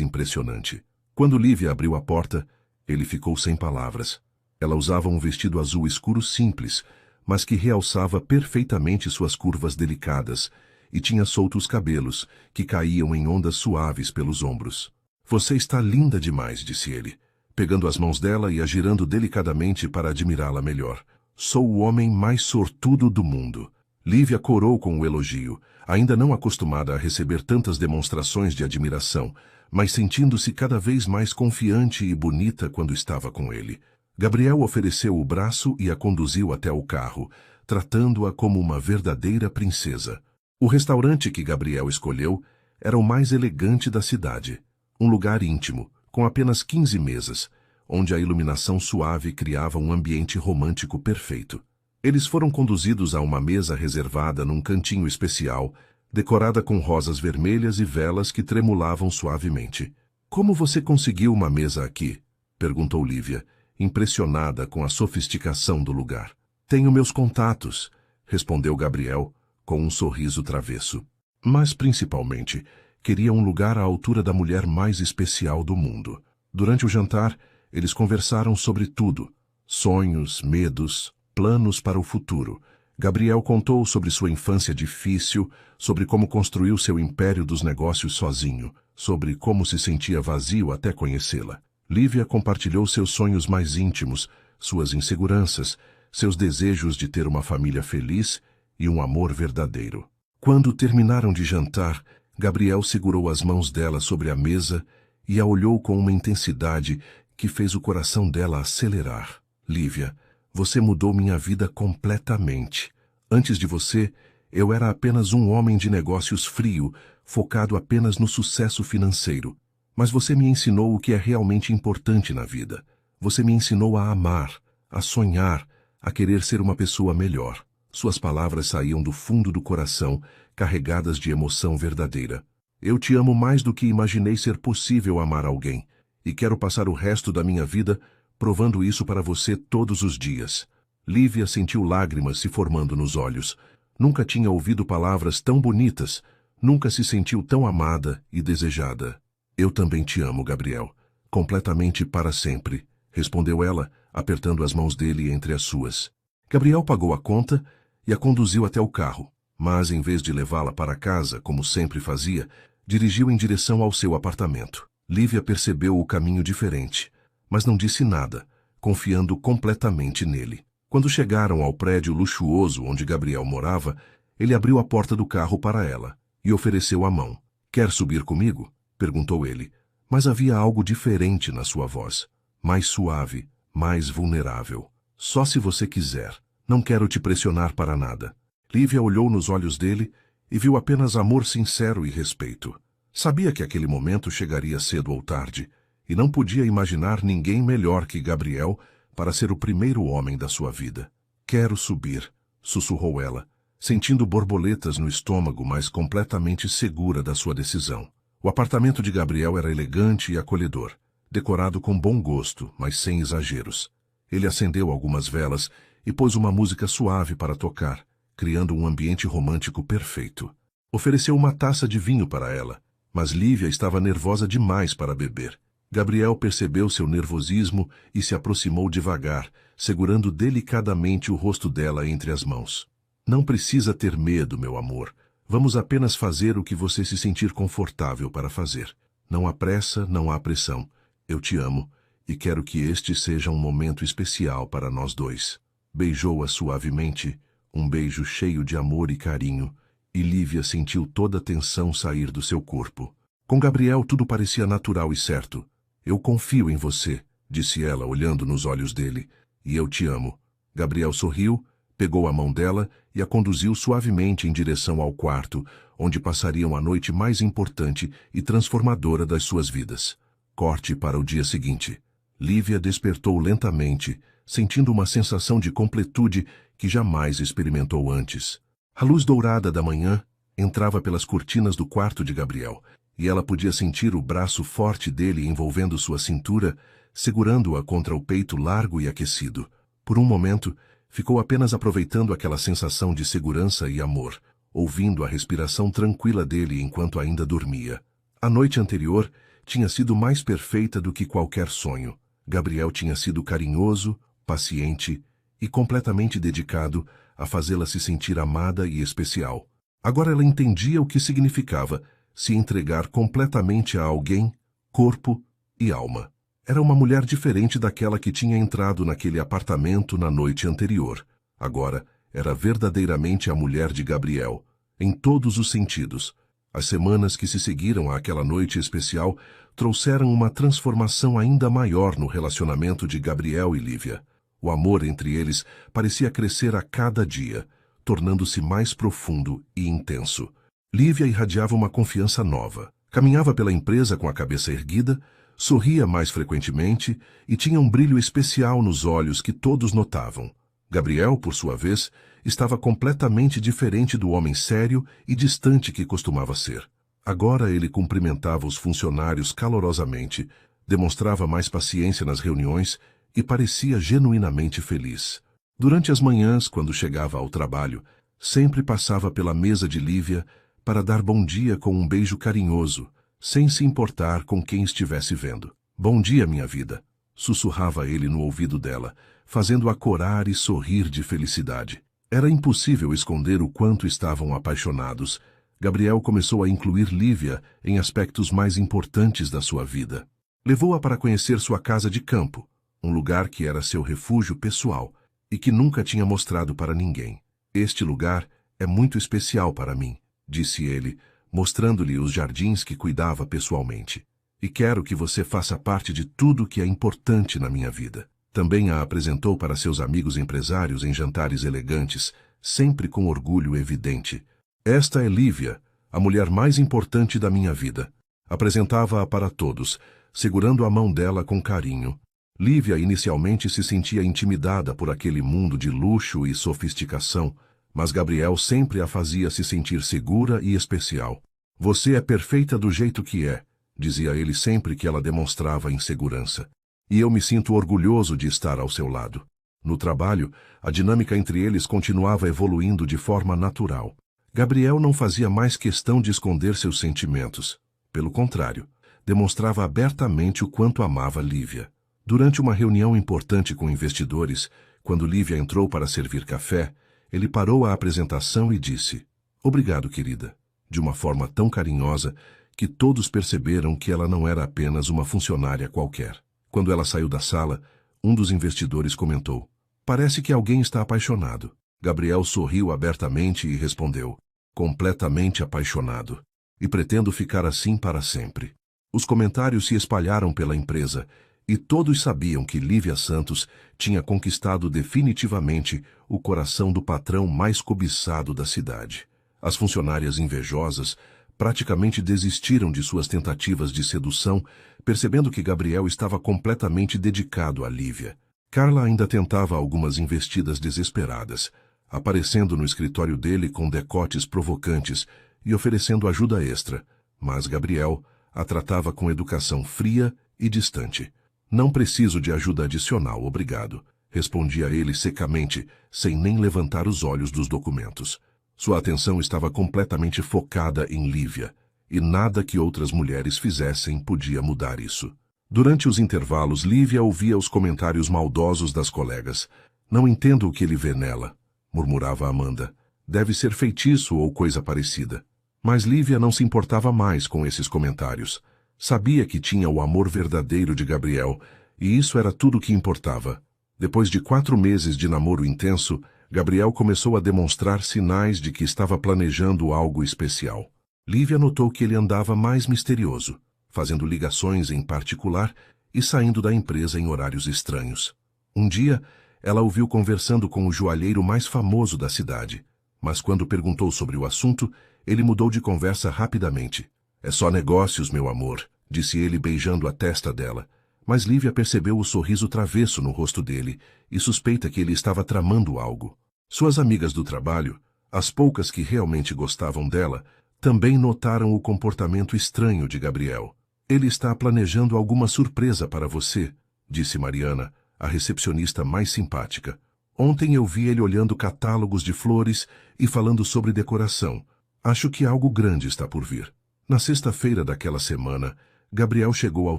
impressionante. Quando Lívia abriu a porta, ele ficou sem palavras. Ela usava um vestido azul escuro simples, mas que realçava perfeitamente suas curvas delicadas, e tinha soltos cabelos, que caíam em ondas suaves pelos ombros. Você está linda demais, disse ele, pegando as mãos dela e a girando delicadamente para admirá-la melhor. Sou o homem mais sortudo do mundo. Lívia corou com o elogio, ainda não acostumada a receber tantas demonstrações de admiração, mas sentindo-se cada vez mais confiante e bonita quando estava com ele. Gabriel ofereceu o braço e a conduziu até o carro, tratando-a como uma verdadeira princesa. O restaurante que Gabriel escolheu era o mais elegante da cidade. Um lugar íntimo, com apenas 15 mesas, onde a iluminação suave criava um ambiente romântico perfeito. Eles foram conduzidos a uma mesa reservada num cantinho especial, decorada com rosas vermelhas e velas que tremulavam suavemente. Como você conseguiu uma mesa aqui? Perguntou Lívia, impressionada com a sofisticação do lugar. Tenho meus contatos, respondeu Gabriel, com um sorriso travesso. Mas, principalmente, queria um lugar à altura da mulher mais especial do mundo. Durante o jantar, eles conversaram sobre tudo: sonhos, medos, planos para o futuro. Gabriel contou sobre sua infância difícil, sobre como construiu seu império dos negócios sozinho, sobre como se sentia vazio até conhecê-la. Lívia compartilhou seus sonhos mais íntimos, suas inseguranças, seus desejos de ter uma família feliz e um amor verdadeiro. Quando terminaram de jantar, Gabriel segurou as mãos dela sobre a mesa e a olhou com uma intensidade que fez o coração dela acelerar. Lívia, você mudou minha vida completamente. Antes de você, eu era apenas um homem de negócios frio, focado apenas no sucesso financeiro. Mas você me ensinou o que é realmente importante na vida. Você me ensinou a amar, a sonhar, a querer ser uma pessoa melhor. Suas palavras saíam do fundo do coração, carregadas de emoção verdadeira. Eu te amo mais do que imaginei ser possível amar alguém, e quero passar o resto da minha vida provando isso para você todos os dias. Lívia sentiu lágrimas se formando nos olhos. Nunca tinha ouvido palavras tão bonitas, nunca se sentiu tão amada e desejada. Eu também te amo, Gabriel. Completamente para sempre, respondeu ela, apertando as mãos dele entre as suas. Gabriel pagou a conta e a conduziu até o carro, mas em vez de levá-la para casa, como sempre fazia, dirigiu em direção ao seu apartamento. Lívia percebeu o caminho diferente, mas não disse nada, confiando completamente nele. Quando chegaram ao prédio luxuoso onde Gabriel morava, ele abriu a porta do carro para ela e ofereceu a mão. Quer subir comigo? Perguntou ele, mas havia algo diferente na sua voz, mais suave, mais vulnerável. Só se você quiser. Não quero te pressionar para nada. Lívia olhou nos olhos dele e viu apenas amor sincero e respeito. Sabia que aquele momento chegaria cedo ou tarde, e não podia imaginar ninguém melhor que Gabriel para ser o primeiro homem da sua vida. Quero subir, sussurrou ela, sentindo borboletas no estômago, mas completamente segura da sua decisão. O apartamento de Gabriel era elegante e acolhedor, decorado com bom gosto, mas sem exageros. Ele acendeu algumas velas e pôs uma música suave para tocar, criando um ambiente romântico perfeito. Ofereceu uma taça de vinho para ela, mas Lívia estava nervosa demais para beber. Gabriel percebeu seu nervosismo e se aproximou devagar, segurando delicadamente o rosto dela entre as mãos. Não precisa ter medo, meu amor. Vamos apenas fazer o que você se sentir confortável para fazer. Não há pressa, não há pressão. Eu te amo e quero que este seja um momento especial para nós dois. Beijou-a suavemente, um beijo cheio de amor e carinho, e Lívia sentiu toda a tensão sair do seu corpo. Com Gabriel tudo parecia natural e certo. Eu confio em você, disse ela, olhando nos olhos dele, e eu te amo. Gabriel sorriu, pegou a mão dela e a conduziu suavemente em direção ao quarto, onde passariam a noite mais importante e transformadora das suas vidas. Corte para o dia seguinte. Lívia despertou lentamente, sentindo uma sensação de completude que jamais experimentou antes. A luz dourada da manhã entrava pelas cortinas do quarto de Gabriel, e ela podia sentir o braço forte dele envolvendo sua cintura, segurando-a contra o peito largo e aquecido. Por um momento, ficou apenas aproveitando aquela sensação de segurança e amor, ouvindo a respiração tranquila dele enquanto ainda dormia. A noite anterior tinha sido mais perfeita do que qualquer sonho. Gabriel tinha sido carinhoso, paciente e completamente dedicado a fazê-la se sentir amada e especial. Agora ela entendia o que significava se entregar completamente a alguém, corpo e alma. Era uma mulher diferente daquela que tinha entrado naquele apartamento na noite anterior. Agora era verdadeiramente a mulher de Gabriel, em todos os sentidos. As semanas que se seguiram àquela noite especial trouxeram uma transformação ainda maior no relacionamento de Gabriel e Lívia. O amor entre eles parecia crescer a cada dia, tornando-se mais profundo e intenso. Lívia irradiava uma confiança nova. Caminhava pela empresa com a cabeça erguida, sorria mais frequentemente e tinha um brilho especial nos olhos que todos notavam. Gabriel, por sua vez, estava completamente diferente do homem sério e distante que costumava ser. Agora ele cumprimentava os funcionários calorosamente, demonstrava mais paciência nas reuniões e parecia genuinamente feliz. Durante as manhãs, quando chegava ao trabalho, sempre passava pela mesa de Lívia para dar bom dia com um beijo carinhoso, sem se importar com quem estivesse vendo. "Bom dia, minha vida", sussurrava ele no ouvido dela, fazendo-a corar e sorrir de felicidade. Era impossível esconder o quanto estavam apaixonados. Gabriel começou a incluir Lívia em aspectos mais importantes da sua vida. Levou-a para conhecer sua casa de campo, um lugar que era seu refúgio pessoal e que nunca tinha mostrado para ninguém. "Este lugar é muito especial para mim", disse ele, mostrando-lhe os jardins que cuidava pessoalmente. "E quero que você faça parte de tudo que é importante na minha vida." Também a apresentou para seus amigos empresários em jantares elegantes, sempre com orgulho evidente. "Esta é Lívia, a mulher mais importante da minha vida." Apresentava-a para todos, segurando a mão dela com carinho. Lívia inicialmente se sentia intimidada por aquele mundo de luxo e sofisticação, mas Gabriel sempre a fazia se sentir segura e especial. "Você é perfeita do jeito que é", dizia ele sempre que ela demonstrava insegurança. "E eu me sinto orgulhoso de estar ao seu lado." No trabalho, a dinâmica entre eles continuava evoluindo de forma natural. Gabriel não fazia mais questão de esconder seus sentimentos. Pelo contrário, demonstrava abertamente o quanto amava Lívia. Durante uma reunião importante com investidores, quando Lívia entrou para servir café, ele parou a apresentação e disse: "Obrigado, querida", de uma forma tão carinhosa que todos perceberam que ela não era apenas uma funcionária qualquer. Quando ela saiu da sala, um dos investidores comentou: "Parece que alguém está apaixonado." Gabriel sorriu abertamente e respondeu: "Completamente apaixonado. E pretendo ficar assim para sempre." Os comentários se espalharam pela empresa, e todos sabiam que Lívia Santos tinha conquistado definitivamente o coração do patrão mais cobiçado da cidade. As funcionárias invejosas praticamente desistiram de suas tentativas de sedução, percebendo que Gabriel estava completamente dedicado a Lívia. Carla ainda tentava algumas investidas desesperadas, aparecendo no escritório dele com decotes provocantes e oferecendo ajuda extra, mas Gabriel a tratava com educação fria e distante. "Não preciso de ajuda adicional, obrigado", respondia ele secamente, sem nem levantar os olhos dos documentos. Sua atenção estava completamente focada em Lívia, e nada que outras mulheres fizessem podia mudar isso. Durante os intervalos, Lívia ouvia os comentários maldosos das colegas. "Não entendo o que ele vê nela", murmurava Amanda. "Deve ser feitiço ou coisa parecida." Mas Lívia não se importava mais com esses comentários. Sabia que tinha o amor verdadeiro de Gabriel, e isso era tudo o que importava. Depois de 4 meses de namoro intenso, Gabriel começou a demonstrar sinais de que estava planejando algo especial. Lívia notou que ele andava mais misterioso, fazendo ligações em particular e saindo da empresa em horários estranhos. Um dia, ela o viu conversando com o joalheiro mais famoso da cidade, mas quando perguntou sobre o assunto, ele mudou de conversa rapidamente. "É só negócios, meu amor", disse ele beijando a testa dela. Mas Lívia percebeu o sorriso travesso no rosto dele e suspeita que ele estava tramando algo. Suas amigas do trabalho, as poucas que realmente gostavam dela, também notaram o comportamento estranho de Gabriel. "Ele está planejando alguma surpresa para você", disse Mariana, a recepcionista mais simpática. Ontem eu vi ele olhando catálogos de flores e falando sobre decoração. Acho que algo grande está por vir. Na sexta-feira daquela semana, Gabriel chegou ao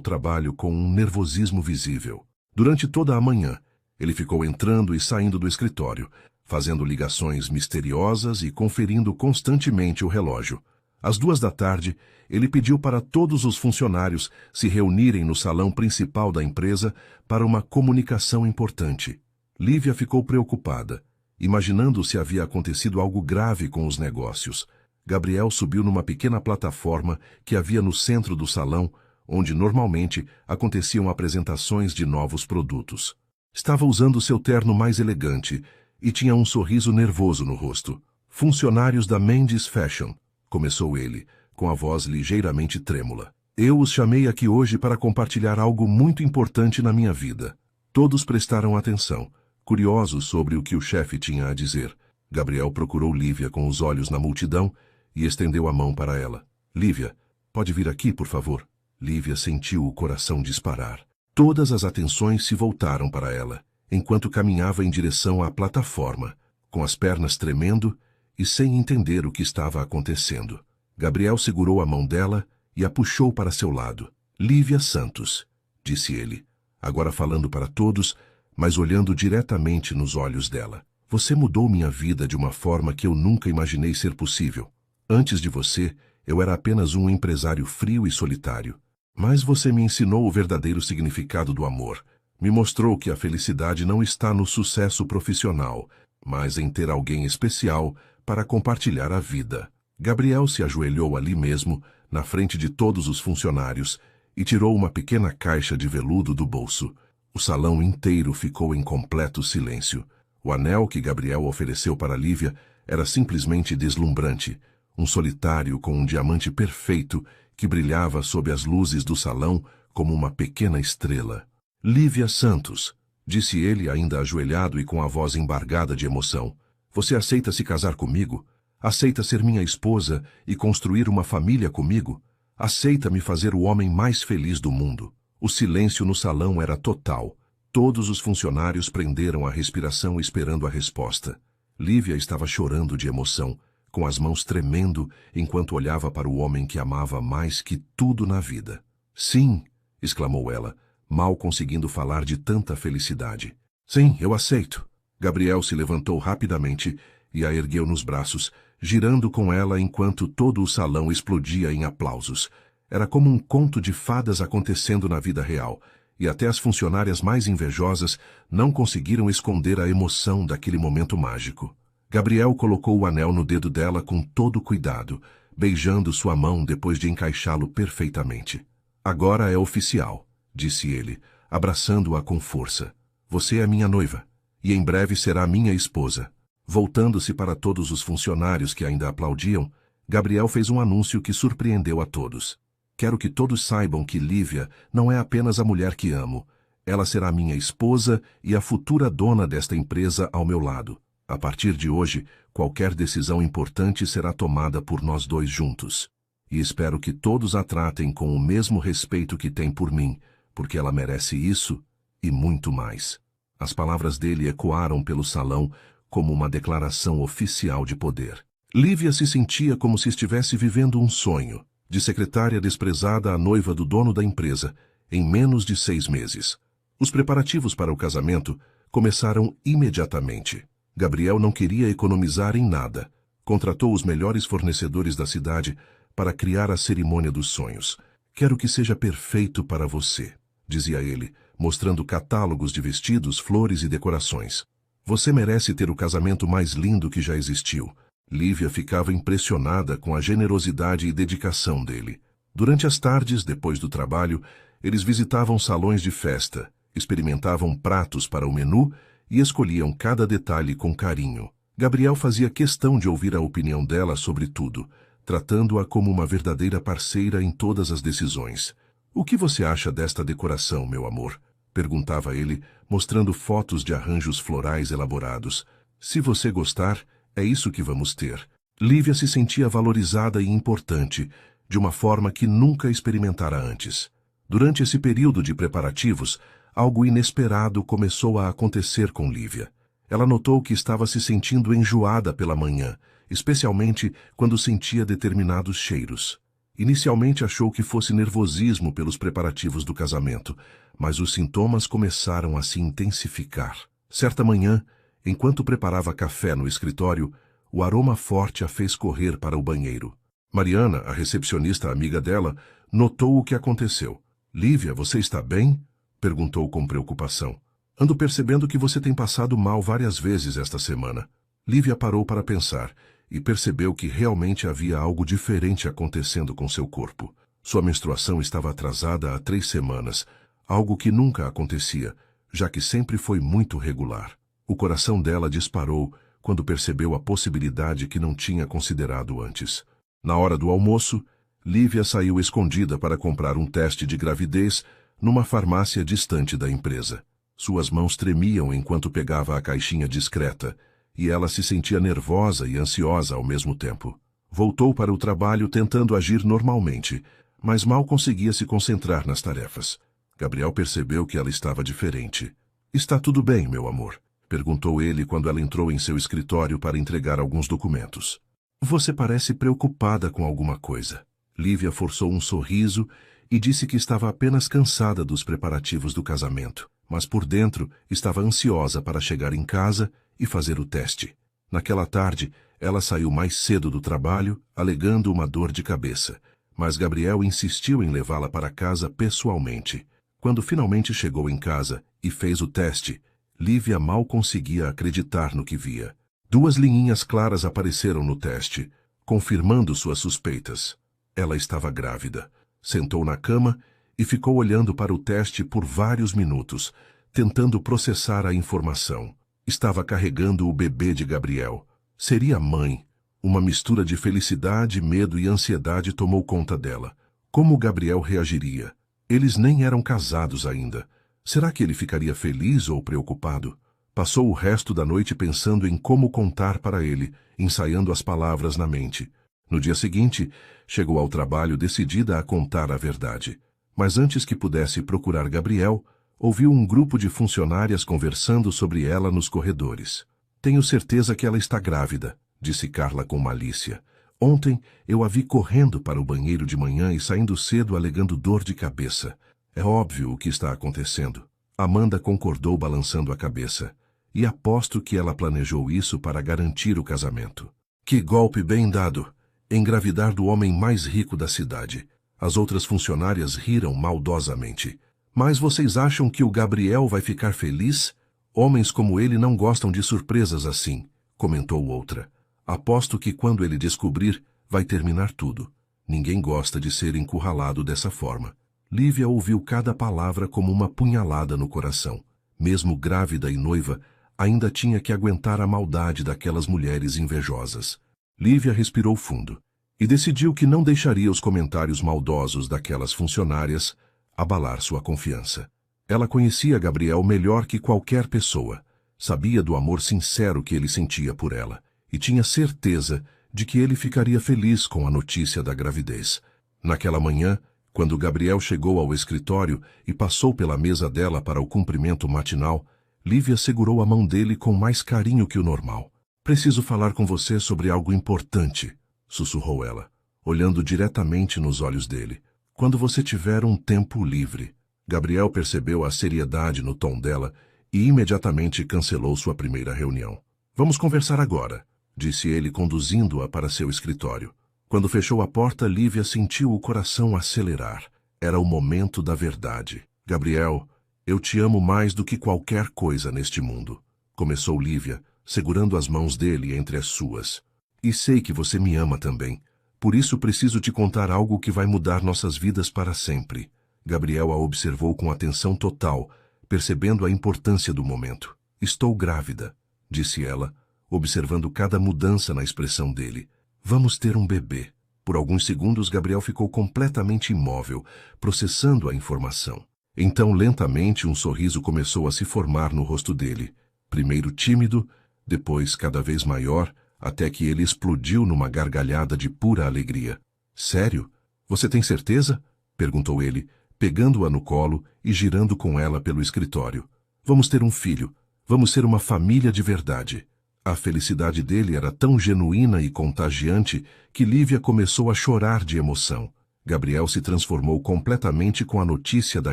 trabalho com um nervosismo visível. Durante toda a manhã, ele ficou entrando e saindo do escritório, fazendo ligações misteriosas e conferindo constantemente o relógio. Às 14h, ele pediu para todos os funcionários se reunirem no salão principal da empresa para uma comunicação importante. Lívia ficou preocupada, imaginando se havia acontecido algo grave com os negócios. Gabriel subiu numa pequena plataforma que havia no centro do salão, onde normalmente aconteciam apresentações de novos produtos. Estava usando seu terno mais elegante e tinha um sorriso nervoso no rosto. "Funcionários da Mendes Fashion", começou ele, com a voz ligeiramente trêmula. "Eu os chamei aqui hoje para compartilhar algo muito importante na minha vida." Todos prestaram atenção, curiosos sobre o que o chefe tinha a dizer. Gabriel procurou Lívia com os olhos na multidão e estendeu a mão para ela. "Lívia, pode vir aqui, por favor?" Lívia sentiu o coração disparar. Todas as atenções se voltaram para ela, enquanto caminhava em direção à plataforma, com as pernas tremendo e sem entender o que estava acontecendo. Gabriel segurou a mão dela e a puxou para seu lado. "Lívia Santos", disse ele, agora falando para todos, mas olhando diretamente nos olhos dela. "Você mudou minha vida de uma forma que eu nunca imaginei ser possível. Antes de você, eu era apenas um empresário frio e solitário. Mas você me ensinou o verdadeiro significado do amor. Me mostrou que a felicidade não está no sucesso profissional, mas em ter alguém especial para compartilhar a vida." Gabriel se ajoelhou ali mesmo, na frente de todos os funcionários, e tirou uma pequena caixa de veludo do bolso. O salão inteiro ficou em completo silêncio. O anel que Gabriel ofereceu para Lívia era simplesmente deslumbrante, um solitário com um diamante perfeito que brilhava sob as luzes do salão como uma pequena estrela. "Lívia Santos", disse ele ainda ajoelhado e com a voz embargada de emoção. "Você aceita se casar comigo? Aceita ser minha esposa e construir uma família comigo? Aceita me fazer o homem mais feliz do mundo?" O silêncio no salão era total. Todos os funcionários prenderam a respiração esperando a resposta. Lívia estava chorando de emoção, com as mãos tremendo enquanto olhava para o homem que amava mais que tudo na vida. "Sim", exclamou ela, mal conseguindo falar de tanta felicidade. "Sim, eu aceito." Gabriel se levantou rapidamente e a ergueu nos braços, girando com ela enquanto todo o salão explodia em aplausos. Era como um conto de fadas acontecendo na vida real, e até as funcionárias mais invejosas não conseguiram esconder a emoção daquele momento mágico. Gabriel colocou o anel no dedo dela com todo cuidado, beijando sua mão depois de encaixá-lo perfeitamente. "Agora é oficial", disse ele, abraçando-a com força. "Você é minha noiva, e em breve será minha esposa." Voltando-se para todos os funcionários que ainda aplaudiam, Gabriel fez um anúncio que surpreendeu a todos. "Quero que todos saibam que Lívia não é apenas a mulher que amo. Ela será minha esposa e a futura dona desta empresa ao meu lado. A partir de hoje, qualquer decisão importante será tomada por nós dois juntos. E espero que todos a tratem com o mesmo respeito que tem por mim, porque ela merece isso e muito mais." As palavras dele ecoaram pelo salão como uma declaração oficial de poder. Lívia se sentia como se estivesse vivendo um sonho, de secretária desprezada à noiva do dono da empresa, em menos de 6 meses. Os preparativos para o casamento começaram imediatamente. Gabriel não queria economizar em nada. Contratou os melhores fornecedores da cidade para criar a cerimônia dos sonhos. "Quero que seja perfeito para você", dizia ele, mostrando catálogos de vestidos, flores e decorações. "Você merece ter o casamento mais lindo que já existiu." Lívia ficava impressionada com a generosidade e dedicação dele. Durante as tardes, depois do trabalho, eles visitavam salões de festa, experimentavam pratos para o menu e escolhiam cada detalhe com carinho. Gabriel fazia questão de ouvir a opinião dela sobre tudo, tratando-a como uma verdadeira parceira em todas as decisões. "O que você acha desta decoração, meu amor?" perguntava ele, mostrando fotos de arranjos florais elaborados. "Se você gostar, é isso que vamos ter." Lívia se sentia valorizada e importante, de uma forma que nunca experimentara antes. Durante esse período de preparativos, algo inesperado começou a acontecer com Lívia. Ela notou que estava se sentindo enjoada pela manhã, especialmente quando sentia determinados cheiros. Inicialmente achou que fosse nervosismo pelos preparativos do casamento, mas os sintomas começaram a se intensificar. Certa manhã, enquanto preparava café no escritório, o aroma forte a fez correr para o banheiro. Mariana, a recepcionista amiga dela, notou o que aconteceu. "Lívia, você está bem?" perguntou com preocupação. "Ando percebendo que você tem passado mal várias vezes esta semana." Lívia parou para pensar e percebeu que realmente havia algo diferente acontecendo com seu corpo. Sua menstruação estava atrasada há 3 semanas, algo que nunca acontecia, já que sempre foi muito regular. O coração dela disparou quando percebeu a possibilidade que não tinha considerado antes. Na hora do almoço, Lívia saiu escondida para comprar um teste de gravidez numa farmácia distante da empresa. Suas mãos tremiam enquanto pegava a caixinha discreta, e ela se sentia nervosa e ansiosa ao mesmo tempo. Voltou para o trabalho tentando agir normalmente, mas mal conseguia se concentrar nas tarefas. Gabriel percebeu que ela estava diferente. "Está tudo bem, meu amor?" perguntou ele quando ela entrou em seu escritório para entregar alguns documentos. "Você parece preocupada com alguma coisa." Lívia forçou um sorriso e disse que estava apenas cansada dos preparativos do casamento, mas por dentro estava ansiosa para chegar em casa e fazer o teste. Naquela tarde, ela saiu mais cedo do trabalho, alegando uma dor de cabeça, mas Gabriel insistiu em levá-la para casa pessoalmente. Quando finalmente chegou em casa e fez o teste, Lívia mal conseguia acreditar no que via. 2 linhinhas claras apareceram no teste, confirmando suas suspeitas. Ela estava grávida. Sentou na cama e ficou olhando para o teste por vários minutos, tentando processar a informação. Estava carregando o bebê de Gabriel. Seria mãe. Uma mistura de felicidade, medo e ansiedade tomou conta dela. Como Gabriel reagiria? Eles nem eram casados ainda. Será que ele ficaria feliz ou preocupado? Passou o resto da noite pensando em como contar para ele, ensaiando as palavras na mente. No dia seguinte, chegou ao trabalho decidida a contar a verdade. Mas antes que pudesse procurar Gabriel, ouviu um grupo de funcionárias conversando sobre ela nos corredores. "Tenho certeza que ela está grávida", disse Carla com malícia. "Ontem eu a vi correndo para o banheiro de manhã e saindo cedo alegando dor de cabeça. É óbvio o que está acontecendo." Amanda concordou balançando a cabeça. "E aposto que ela planejou isso para garantir o casamento." "Que golpe bem dado! Engravidar do homem mais rico da cidade." As outras funcionárias riram maldosamente. "Mas vocês acham que o Gabriel vai ficar feliz? Homens como ele não gostam de surpresas assim", comentou outra. "Aposto que quando ele descobrir, vai terminar tudo. Ninguém gosta de ser encurralado dessa forma." Lívia ouviu cada palavra como uma punhalada no coração. Mesmo grávida e noiva, ainda tinha que aguentar a maldade daquelas mulheres invejosas. Lívia respirou fundo e decidiu que não deixaria os comentários maldosos daquelas funcionárias abalar sua confiança. Ela conhecia Gabriel melhor que qualquer pessoa, sabia do amor sincero que ele sentia por ela e tinha certeza de que ele ficaria feliz com a notícia da gravidez. Naquela manhã, quando Gabriel chegou ao escritório e passou pela mesa dela para o cumprimento matinal, Lívia segurou a mão dele com mais carinho que o normal. "Preciso falar com você sobre algo importante", sussurrou ela, olhando diretamente nos olhos dele. "Quando você tiver um tempo livre." Gabriel percebeu a seriedade no tom dela e imediatamente cancelou sua primeira reunião. "Vamos conversar agora", disse ele conduzindo-a para seu escritório. Quando fechou a porta, Lívia sentiu o coração acelerar. Era o momento da verdade. "Gabriel, eu te amo mais do que qualquer coisa neste mundo", começou Lívia, segurando as mãos dele entre as suas. "E sei que você me ama também. Por isso preciso te contar algo que vai mudar nossas vidas para sempre." Gabriel a observou com atenção total, percebendo a importância do momento. "Estou grávida", disse ela, observando cada mudança na expressão dele. "Vamos ter um bebê." Por alguns segundos, Gabriel ficou completamente imóvel, processando a informação. Então, lentamente, um sorriso começou a se formar no rosto dele. Primeiro tímido, depois cada vez maior, até que ele explodiu numa gargalhada de pura alegria. "Sério? Você tem certeza?" perguntou ele, pegando-a no colo e girando com ela pelo escritório. "Vamos ter um filho. Vamos ser uma família de verdade. A felicidade dele era tão genuína e contagiante que Lívia começou a chorar de emoção. Gabriel se transformou completamente com a notícia da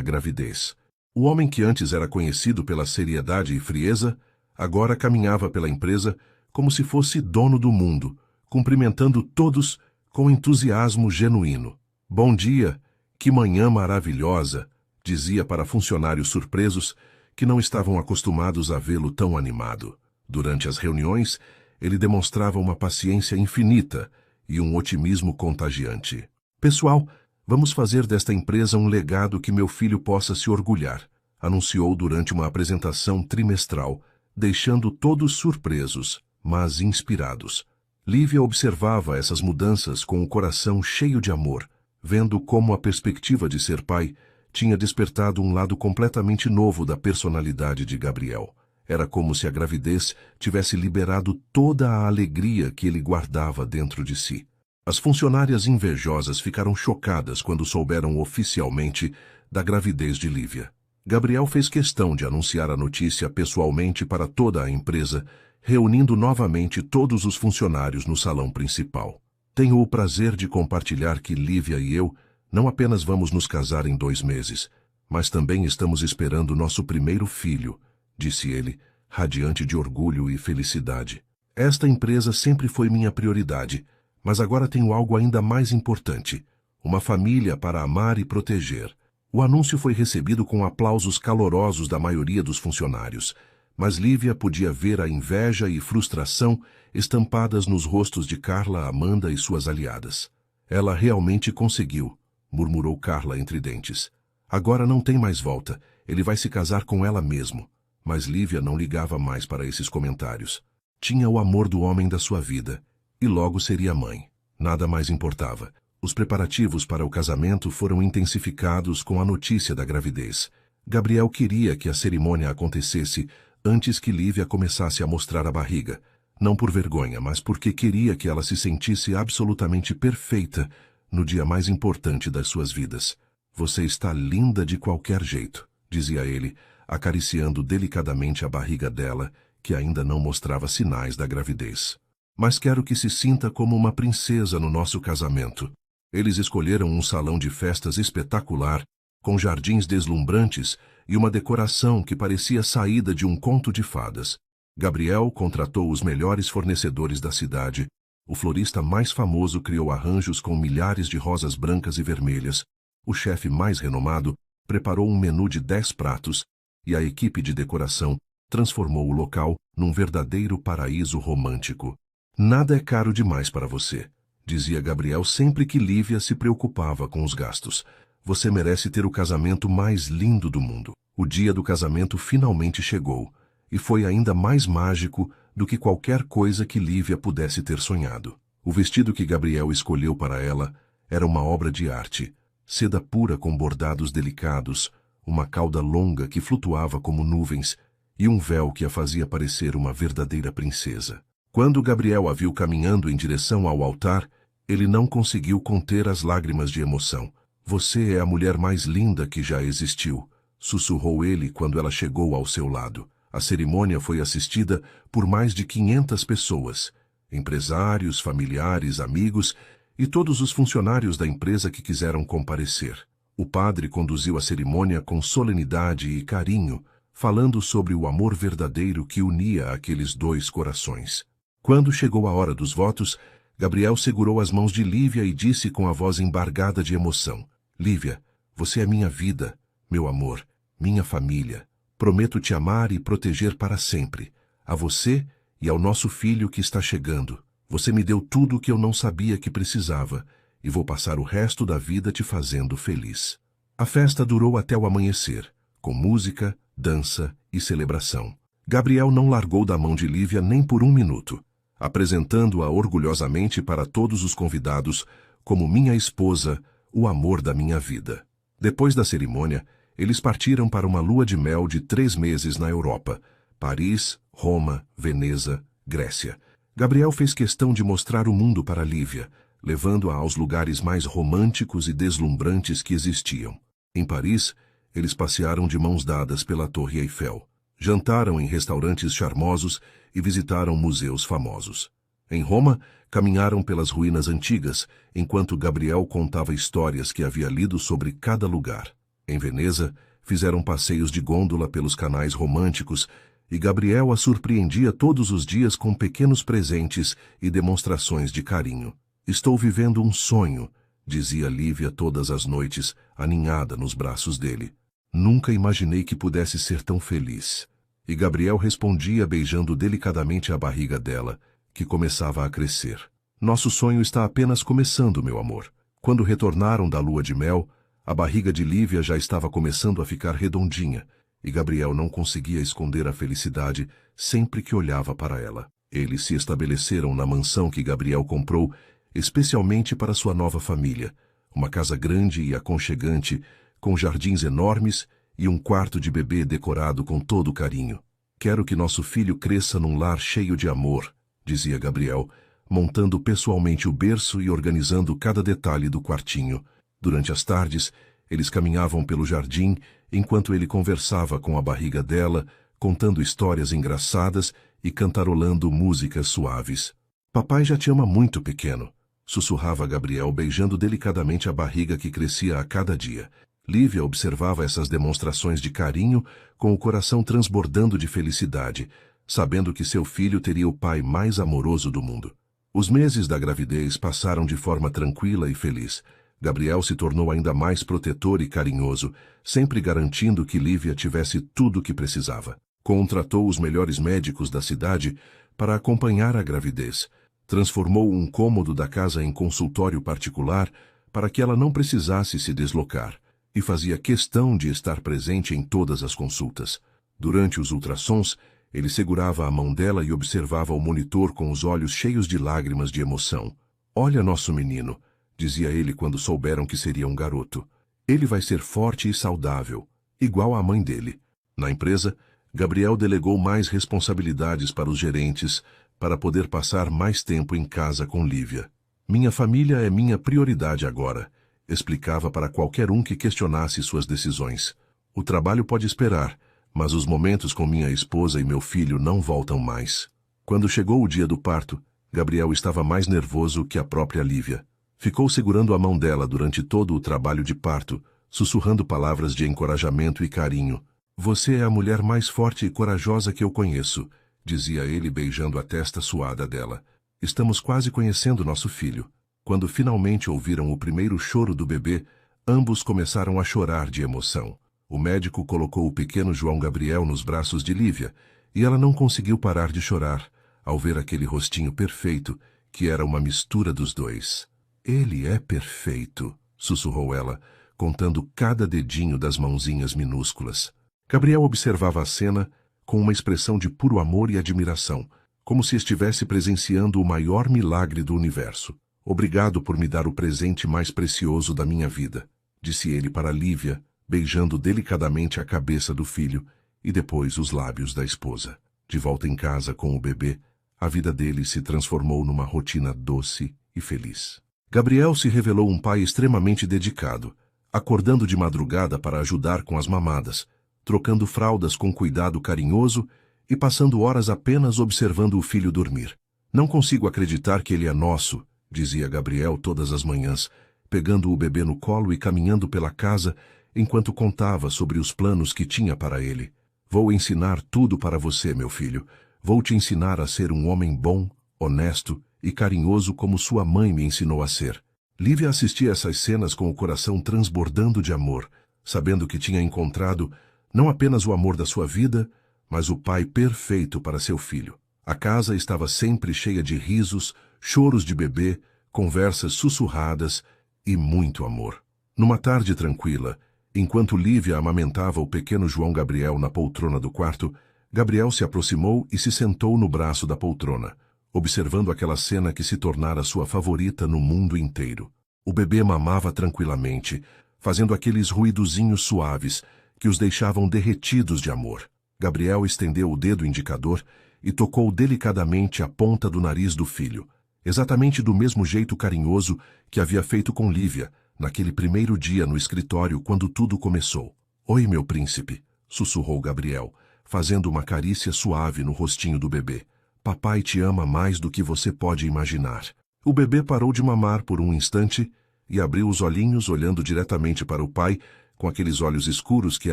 gravidez. O homem que antes era conhecido pela seriedade e frieza, agora caminhava pela empresa como se fosse dono do mundo, cumprimentando todos com entusiasmo genuíno. Bom dia, que manhã maravilhosa, dizia para funcionários surpresos que não estavam acostumados a vê-lo tão animado. Durante as reuniões, ele demonstrava uma paciência infinita e um otimismo contagiante. Pessoal, vamos fazer desta empresa um legado que meu filho possa se orgulhar, anunciou durante uma apresentação trimestral, deixando todos surpresos, mas inspirados. Lívia observava essas mudanças com o coração cheio de amor, vendo como a perspectiva de ser pai tinha despertado um lado completamente novo da personalidade de Gabriel. Era como se a gravidez tivesse liberado toda a alegria que ele guardava dentro de si. As funcionárias invejosas ficaram chocadas quando souberam oficialmente da gravidez de Lívia. Gabriel fez questão de anunciar a notícia pessoalmente para toda a empresa, reunindo novamente todos os funcionários no salão principal. Tenho o prazer de compartilhar que Lívia e eu não apenas vamos nos casar em 2 meses, mas também estamos esperando nosso primeiro filho, disse ele, radiante de orgulho e felicidade. Esta empresa sempre foi minha prioridade, mas agora tenho algo ainda mais importante, uma família para amar e proteger. O anúncio foi recebido com aplausos calorosos da maioria dos funcionários, mas Lívia podia ver a inveja e frustração estampadas nos rostos de Carla, Amanda e suas aliadas. Ela realmente conseguiu, murmurou Carla entre dentes. Agora não tem mais volta, ele vai se casar com ela mesmo. Mas Lívia não ligava mais para esses comentários. Tinha o amor do homem da sua vida, e logo seria mãe. Nada mais importava. Os preparativos para o casamento foram intensificados com a notícia da gravidez. Gabriel queria que a cerimônia acontecesse antes que Lívia começasse a mostrar a barriga. Não por vergonha, mas porque queria que ela se sentisse absolutamente perfeita no dia mais importante das suas vidas. Você está linda de qualquer jeito, dizia ele, acariciando delicadamente a barriga dela, que ainda não mostrava sinais da gravidez. Mas quero que se sinta como uma princesa no nosso casamento. Eles escolheram um salão de festas espetacular, com jardins deslumbrantes e uma decoração que parecia saída de um conto de fadas. Gabriel contratou os melhores fornecedores da cidade. O florista mais famoso criou arranjos com milhares de rosas brancas e vermelhas. O chefe mais renomado preparou um menu de 10 pratos, e a equipe de decoração transformou o local num verdadeiro paraíso romântico. Nada é caro demais para você, dizia Gabriel sempre que Lívia se preocupava com os gastos. Você merece ter o casamento mais lindo do mundo. O dia do casamento finalmente chegou, e foi ainda mais mágico do que qualquer coisa que Lívia pudesse ter sonhado. O vestido que Gabriel escolheu para ela era uma obra de arte, seda pura com bordados delicados, uma cauda longa que flutuava como nuvens e um véu que a fazia parecer uma verdadeira princesa. Quando Gabriel a viu caminhando em direção ao altar, ele não conseguiu conter as lágrimas de emoção. Você é a mulher mais linda que já existiu, sussurrou ele quando ela chegou ao seu lado. A cerimônia foi assistida por mais de 500 pessoas, empresários, familiares, amigos e todos os funcionários da empresa que quiseram comparecer. O padre conduziu a cerimônia com solenidade e carinho, falando sobre o amor verdadeiro que unia aqueles 2 corações. Quando chegou a hora dos votos, Gabriel segurou as mãos de Lívia e disse com a voz embargada de emoção: Lívia, você é minha vida, meu amor, minha família. Prometo te amar e proteger para sempre, a você e ao nosso filho que está chegando. Você me deu tudo o que eu não sabia que precisava, e vou passar o resto da vida te fazendo feliz. A festa durou até o amanhecer, com música, dança e celebração. Gabriel não largou da mão de Lívia nem por 1 minuto, apresentando-a orgulhosamente para todos os convidados como minha esposa, o amor da minha vida. Depois da cerimônia, eles partiram para uma lua de mel de 3 meses na Europa, Paris, Roma, Veneza, Grécia. Gabriel fez questão de mostrar o mundo para Lívia, levando-a aos lugares mais românticos e deslumbrantes que existiam. Em Paris, eles passearam de mãos dadas pela Torre Eiffel. Jantaram em restaurantes charmosos e visitaram museus famosos. Em Roma, caminharam pelas ruínas antigas, enquanto Gabriel contava histórias que havia lido sobre cada lugar. Em Veneza, fizeram passeios de gôndola pelos canais românticos e Gabriel a surpreendia todos os dias com pequenos presentes e demonstrações de carinho. Estou vivendo um sonho, dizia Lívia todas as noites, aninhada nos braços dele. Nunca imaginei que pudesse ser tão feliz. E Gabriel respondia beijando delicadamente a barriga dela, que começava a crescer. Nosso sonho está apenas começando, meu amor. Quando retornaram da lua de mel, a barriga de Lívia já estava começando a ficar redondinha, e Gabriel não conseguia esconder a felicidade sempre que olhava para ela. Eles se estabeleceram na mansão que Gabriel comprou especialmente para sua nova família, uma casa grande e aconchegante, com jardins enormes e um quarto de bebê decorado com todo carinho. Quero que nosso filho cresça num lar cheio de amor, dizia Gabriel, montando pessoalmente o berço e organizando cada detalhe do quartinho. Durante as tardes, eles caminhavam pelo jardim, enquanto ele conversava com a barriga dela, contando histórias engraçadas e cantarolando músicas suaves. Papai já te ama muito, pequeno, sussurrava Gabriel, beijando delicadamente a barriga que crescia a cada dia. Lívia observava essas demonstrações de carinho com o coração transbordando de felicidade, sabendo que seu filho teria o pai mais amoroso do mundo. Os meses da gravidez passaram de forma tranquila e feliz. Gabriel se tornou ainda mais protetor e carinhoso, sempre garantindo que Lívia tivesse tudo o que precisava. Contratou os melhores médicos da cidade para acompanhar a gravidez. Transformou um cômodo da casa em consultório particular para que ela não precisasse se deslocar, e fazia questão de estar presente em todas as consultas. Durante os ultrassons, ele segurava a mão dela e observava o monitor com os olhos cheios de lágrimas de emoção. Olha nosso menino, dizia ele quando souberam que seria um garoto. Ele vai ser forte e saudável, igual à mãe dele. Na empresa, Gabriel delegou mais responsabilidades para os gerentes, para poder passar mais tempo em casa com Lívia. Minha família é minha prioridade agora, explicava para qualquer um que questionasse suas decisões. O trabalho pode esperar, mas os momentos com minha esposa e meu filho não voltam mais. Quando chegou o dia do parto, Gabriel estava mais nervoso que a própria Lívia. Ficou segurando a mão dela durante todo o trabalho de parto, sussurrando palavras de encorajamento e carinho. Você é a mulher mais forte e corajosa que eu conheço, dizia ele beijando a testa suada dela. Estamos quase conhecendo nosso filho. Quando finalmente ouviram o primeiro choro do bebê, ambos começaram a chorar de emoção. O médico colocou o pequeno João Gabriel nos braços de Lívia, e ela não conseguiu parar de chorar, ao ver aquele rostinho perfeito, que era uma mistura dos dois. Ele é perfeito, sussurrou ela, contando cada dedinho das mãozinhas minúsculas. Gabriel observava a cena com uma expressão de puro amor e admiração, como se estivesse presenciando o maior milagre do universo. Obrigado por me dar o presente mais precioso da minha vida, disse ele para Lívia, beijando delicadamente a cabeça do filho e depois os lábios da esposa. De volta em casa com o bebê, a vida dele se transformou numa rotina doce e feliz. Gabriel se revelou um pai extremamente dedicado, acordando de madrugada para ajudar com as mamadas, trocando fraldas com cuidado carinhoso e passando horas apenas observando o filho dormir. Não consigo acreditar que ele é nosso, dizia Gabriel todas as manhãs, pegando o bebê no colo e caminhando pela casa enquanto contava sobre os planos que tinha para ele. Vou ensinar tudo para você, meu filho. Vou te ensinar a ser um homem bom, honesto e carinhoso como sua mãe me ensinou a ser. Lívia assistia essas cenas com o coração transbordando de amor, sabendo que tinha encontrado não apenas o amor da sua vida, mas o pai perfeito para seu filho. A casa estava sempre cheia de risos, choros de bebê, conversas sussurradas e muito amor. Numa tarde tranquila, enquanto Lívia amamentava o pequeno João Gabriel na poltrona do quarto, Gabriel se aproximou e se sentou no braço da poltrona, observando aquela cena que se tornara sua favorita no mundo inteiro. O bebê mamava tranquilamente, fazendo aqueles ruidozinhos suaves que os deixavam derretidos de amor. Gabriel estendeu o dedo indicador e tocou delicadamente a ponta do nariz do filho, exatamente do mesmo jeito carinhoso que havia feito com Lívia, naquele primeiro dia no escritório quando tudo começou. Oi, meu príncipe, sussurrou Gabriel, fazendo uma carícia suave no rostinho do bebê. Papai te ama mais do que você pode imaginar. O bebê parou de mamar por um instante e abriu os olhinhos olhando diretamente para o pai, com aqueles olhos escuros que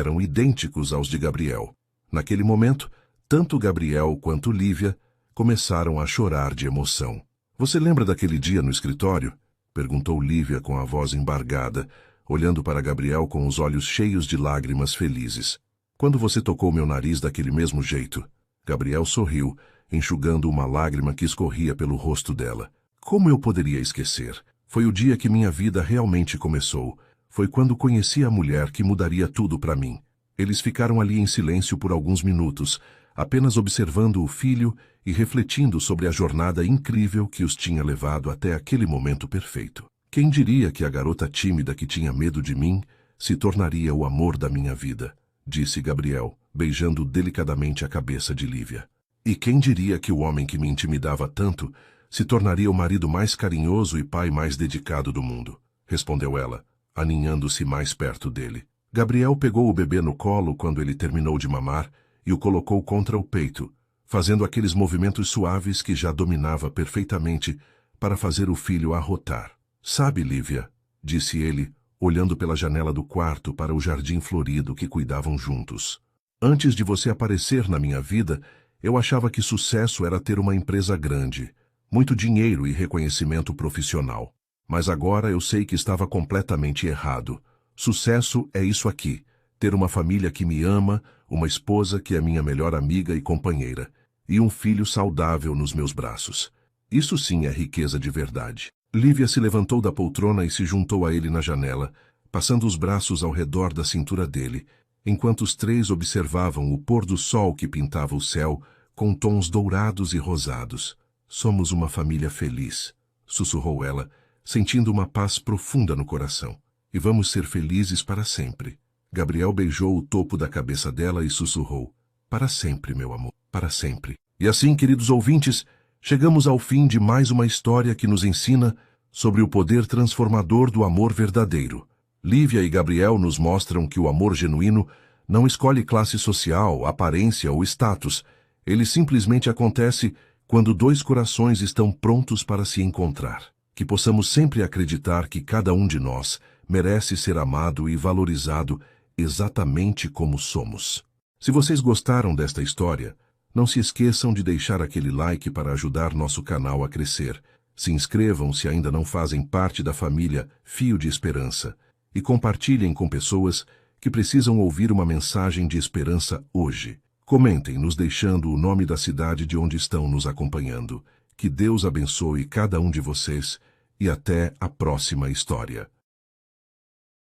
eram idênticos aos de Gabriel. Naquele momento, tanto Gabriel quanto Lívia começaram a chorar de emoção. Você lembra daquele dia no escritório? Perguntou Lívia com a voz embargada, olhando para Gabriel com os olhos cheios de lágrimas felizes. Quando você tocou meu nariz daquele mesmo jeito? Gabriel sorriu, enxugando uma lágrima que escorria pelo rosto dela. Como eu poderia esquecer? Foi o dia que minha vida realmente começou. Foi quando conheci a mulher que mudaria tudo para mim. Eles ficaram ali em silêncio por alguns minutos, apenas observando o filho e refletindo sobre a jornada incrível que os tinha levado até aquele momento perfeito. Quem diria que a garota tímida que tinha medo de mim se tornaria o amor da minha vida? Disse Gabriel, beijando delicadamente a cabeça de Lívia. E quem diria que o homem que me intimidava tanto se tornaria o marido mais carinhoso e pai mais dedicado do mundo? Respondeu ela, aninhando-se mais perto dele. Gabriel pegou o bebê no colo quando ele terminou de mamar e o colocou contra o peito, fazendo aqueles movimentos suaves que já dominava perfeitamente para fazer o filho arrotar. Sabe, Lívia, disse ele, olhando pela janela do quarto para o jardim florido que cuidavam juntos. Antes de você aparecer na minha vida, eu achava que sucesso era ter uma empresa grande, muito dinheiro e reconhecimento profissional. Mas agora eu sei que estava completamente errado. Sucesso é isso aqui, ter uma família que me ama, uma esposa que é minha melhor amiga e companheira, e um filho saudável nos meus braços. Isso sim é riqueza de verdade. Lívia se levantou da poltrona e se juntou a ele na janela, passando os braços ao redor da cintura dele, enquanto os três observavam o pôr do sol que pintava o céu com tons dourados e rosados. Somos uma família feliz, sussurrou ela, sentindo uma paz profunda no coração. E vamos ser felizes para sempre. Gabriel beijou o topo da cabeça dela e sussurrou. Para sempre, meu amor, para sempre. E assim, queridos ouvintes, chegamos ao fim de mais uma história que nos ensina sobre o poder transformador do amor verdadeiro. Lívia e Gabriel nos mostram que o amor genuíno não escolhe classe social, aparência ou status. Ele simplesmente acontece quando dois corações estão prontos para se encontrar. Que possamos sempre acreditar que cada um de nós merece ser amado e valorizado exatamente como somos. Se vocês gostaram desta história, não se esqueçam de deixar aquele like para ajudar nosso canal a crescer. Se inscrevam se ainda não fazem parte da família Fio de Esperança e compartilhem com pessoas que precisam ouvir uma mensagem de esperança hoje. Comentem nos deixando o nome da cidade de onde estão nos acompanhando. Que Deus abençoe cada um de vocês e até a próxima história.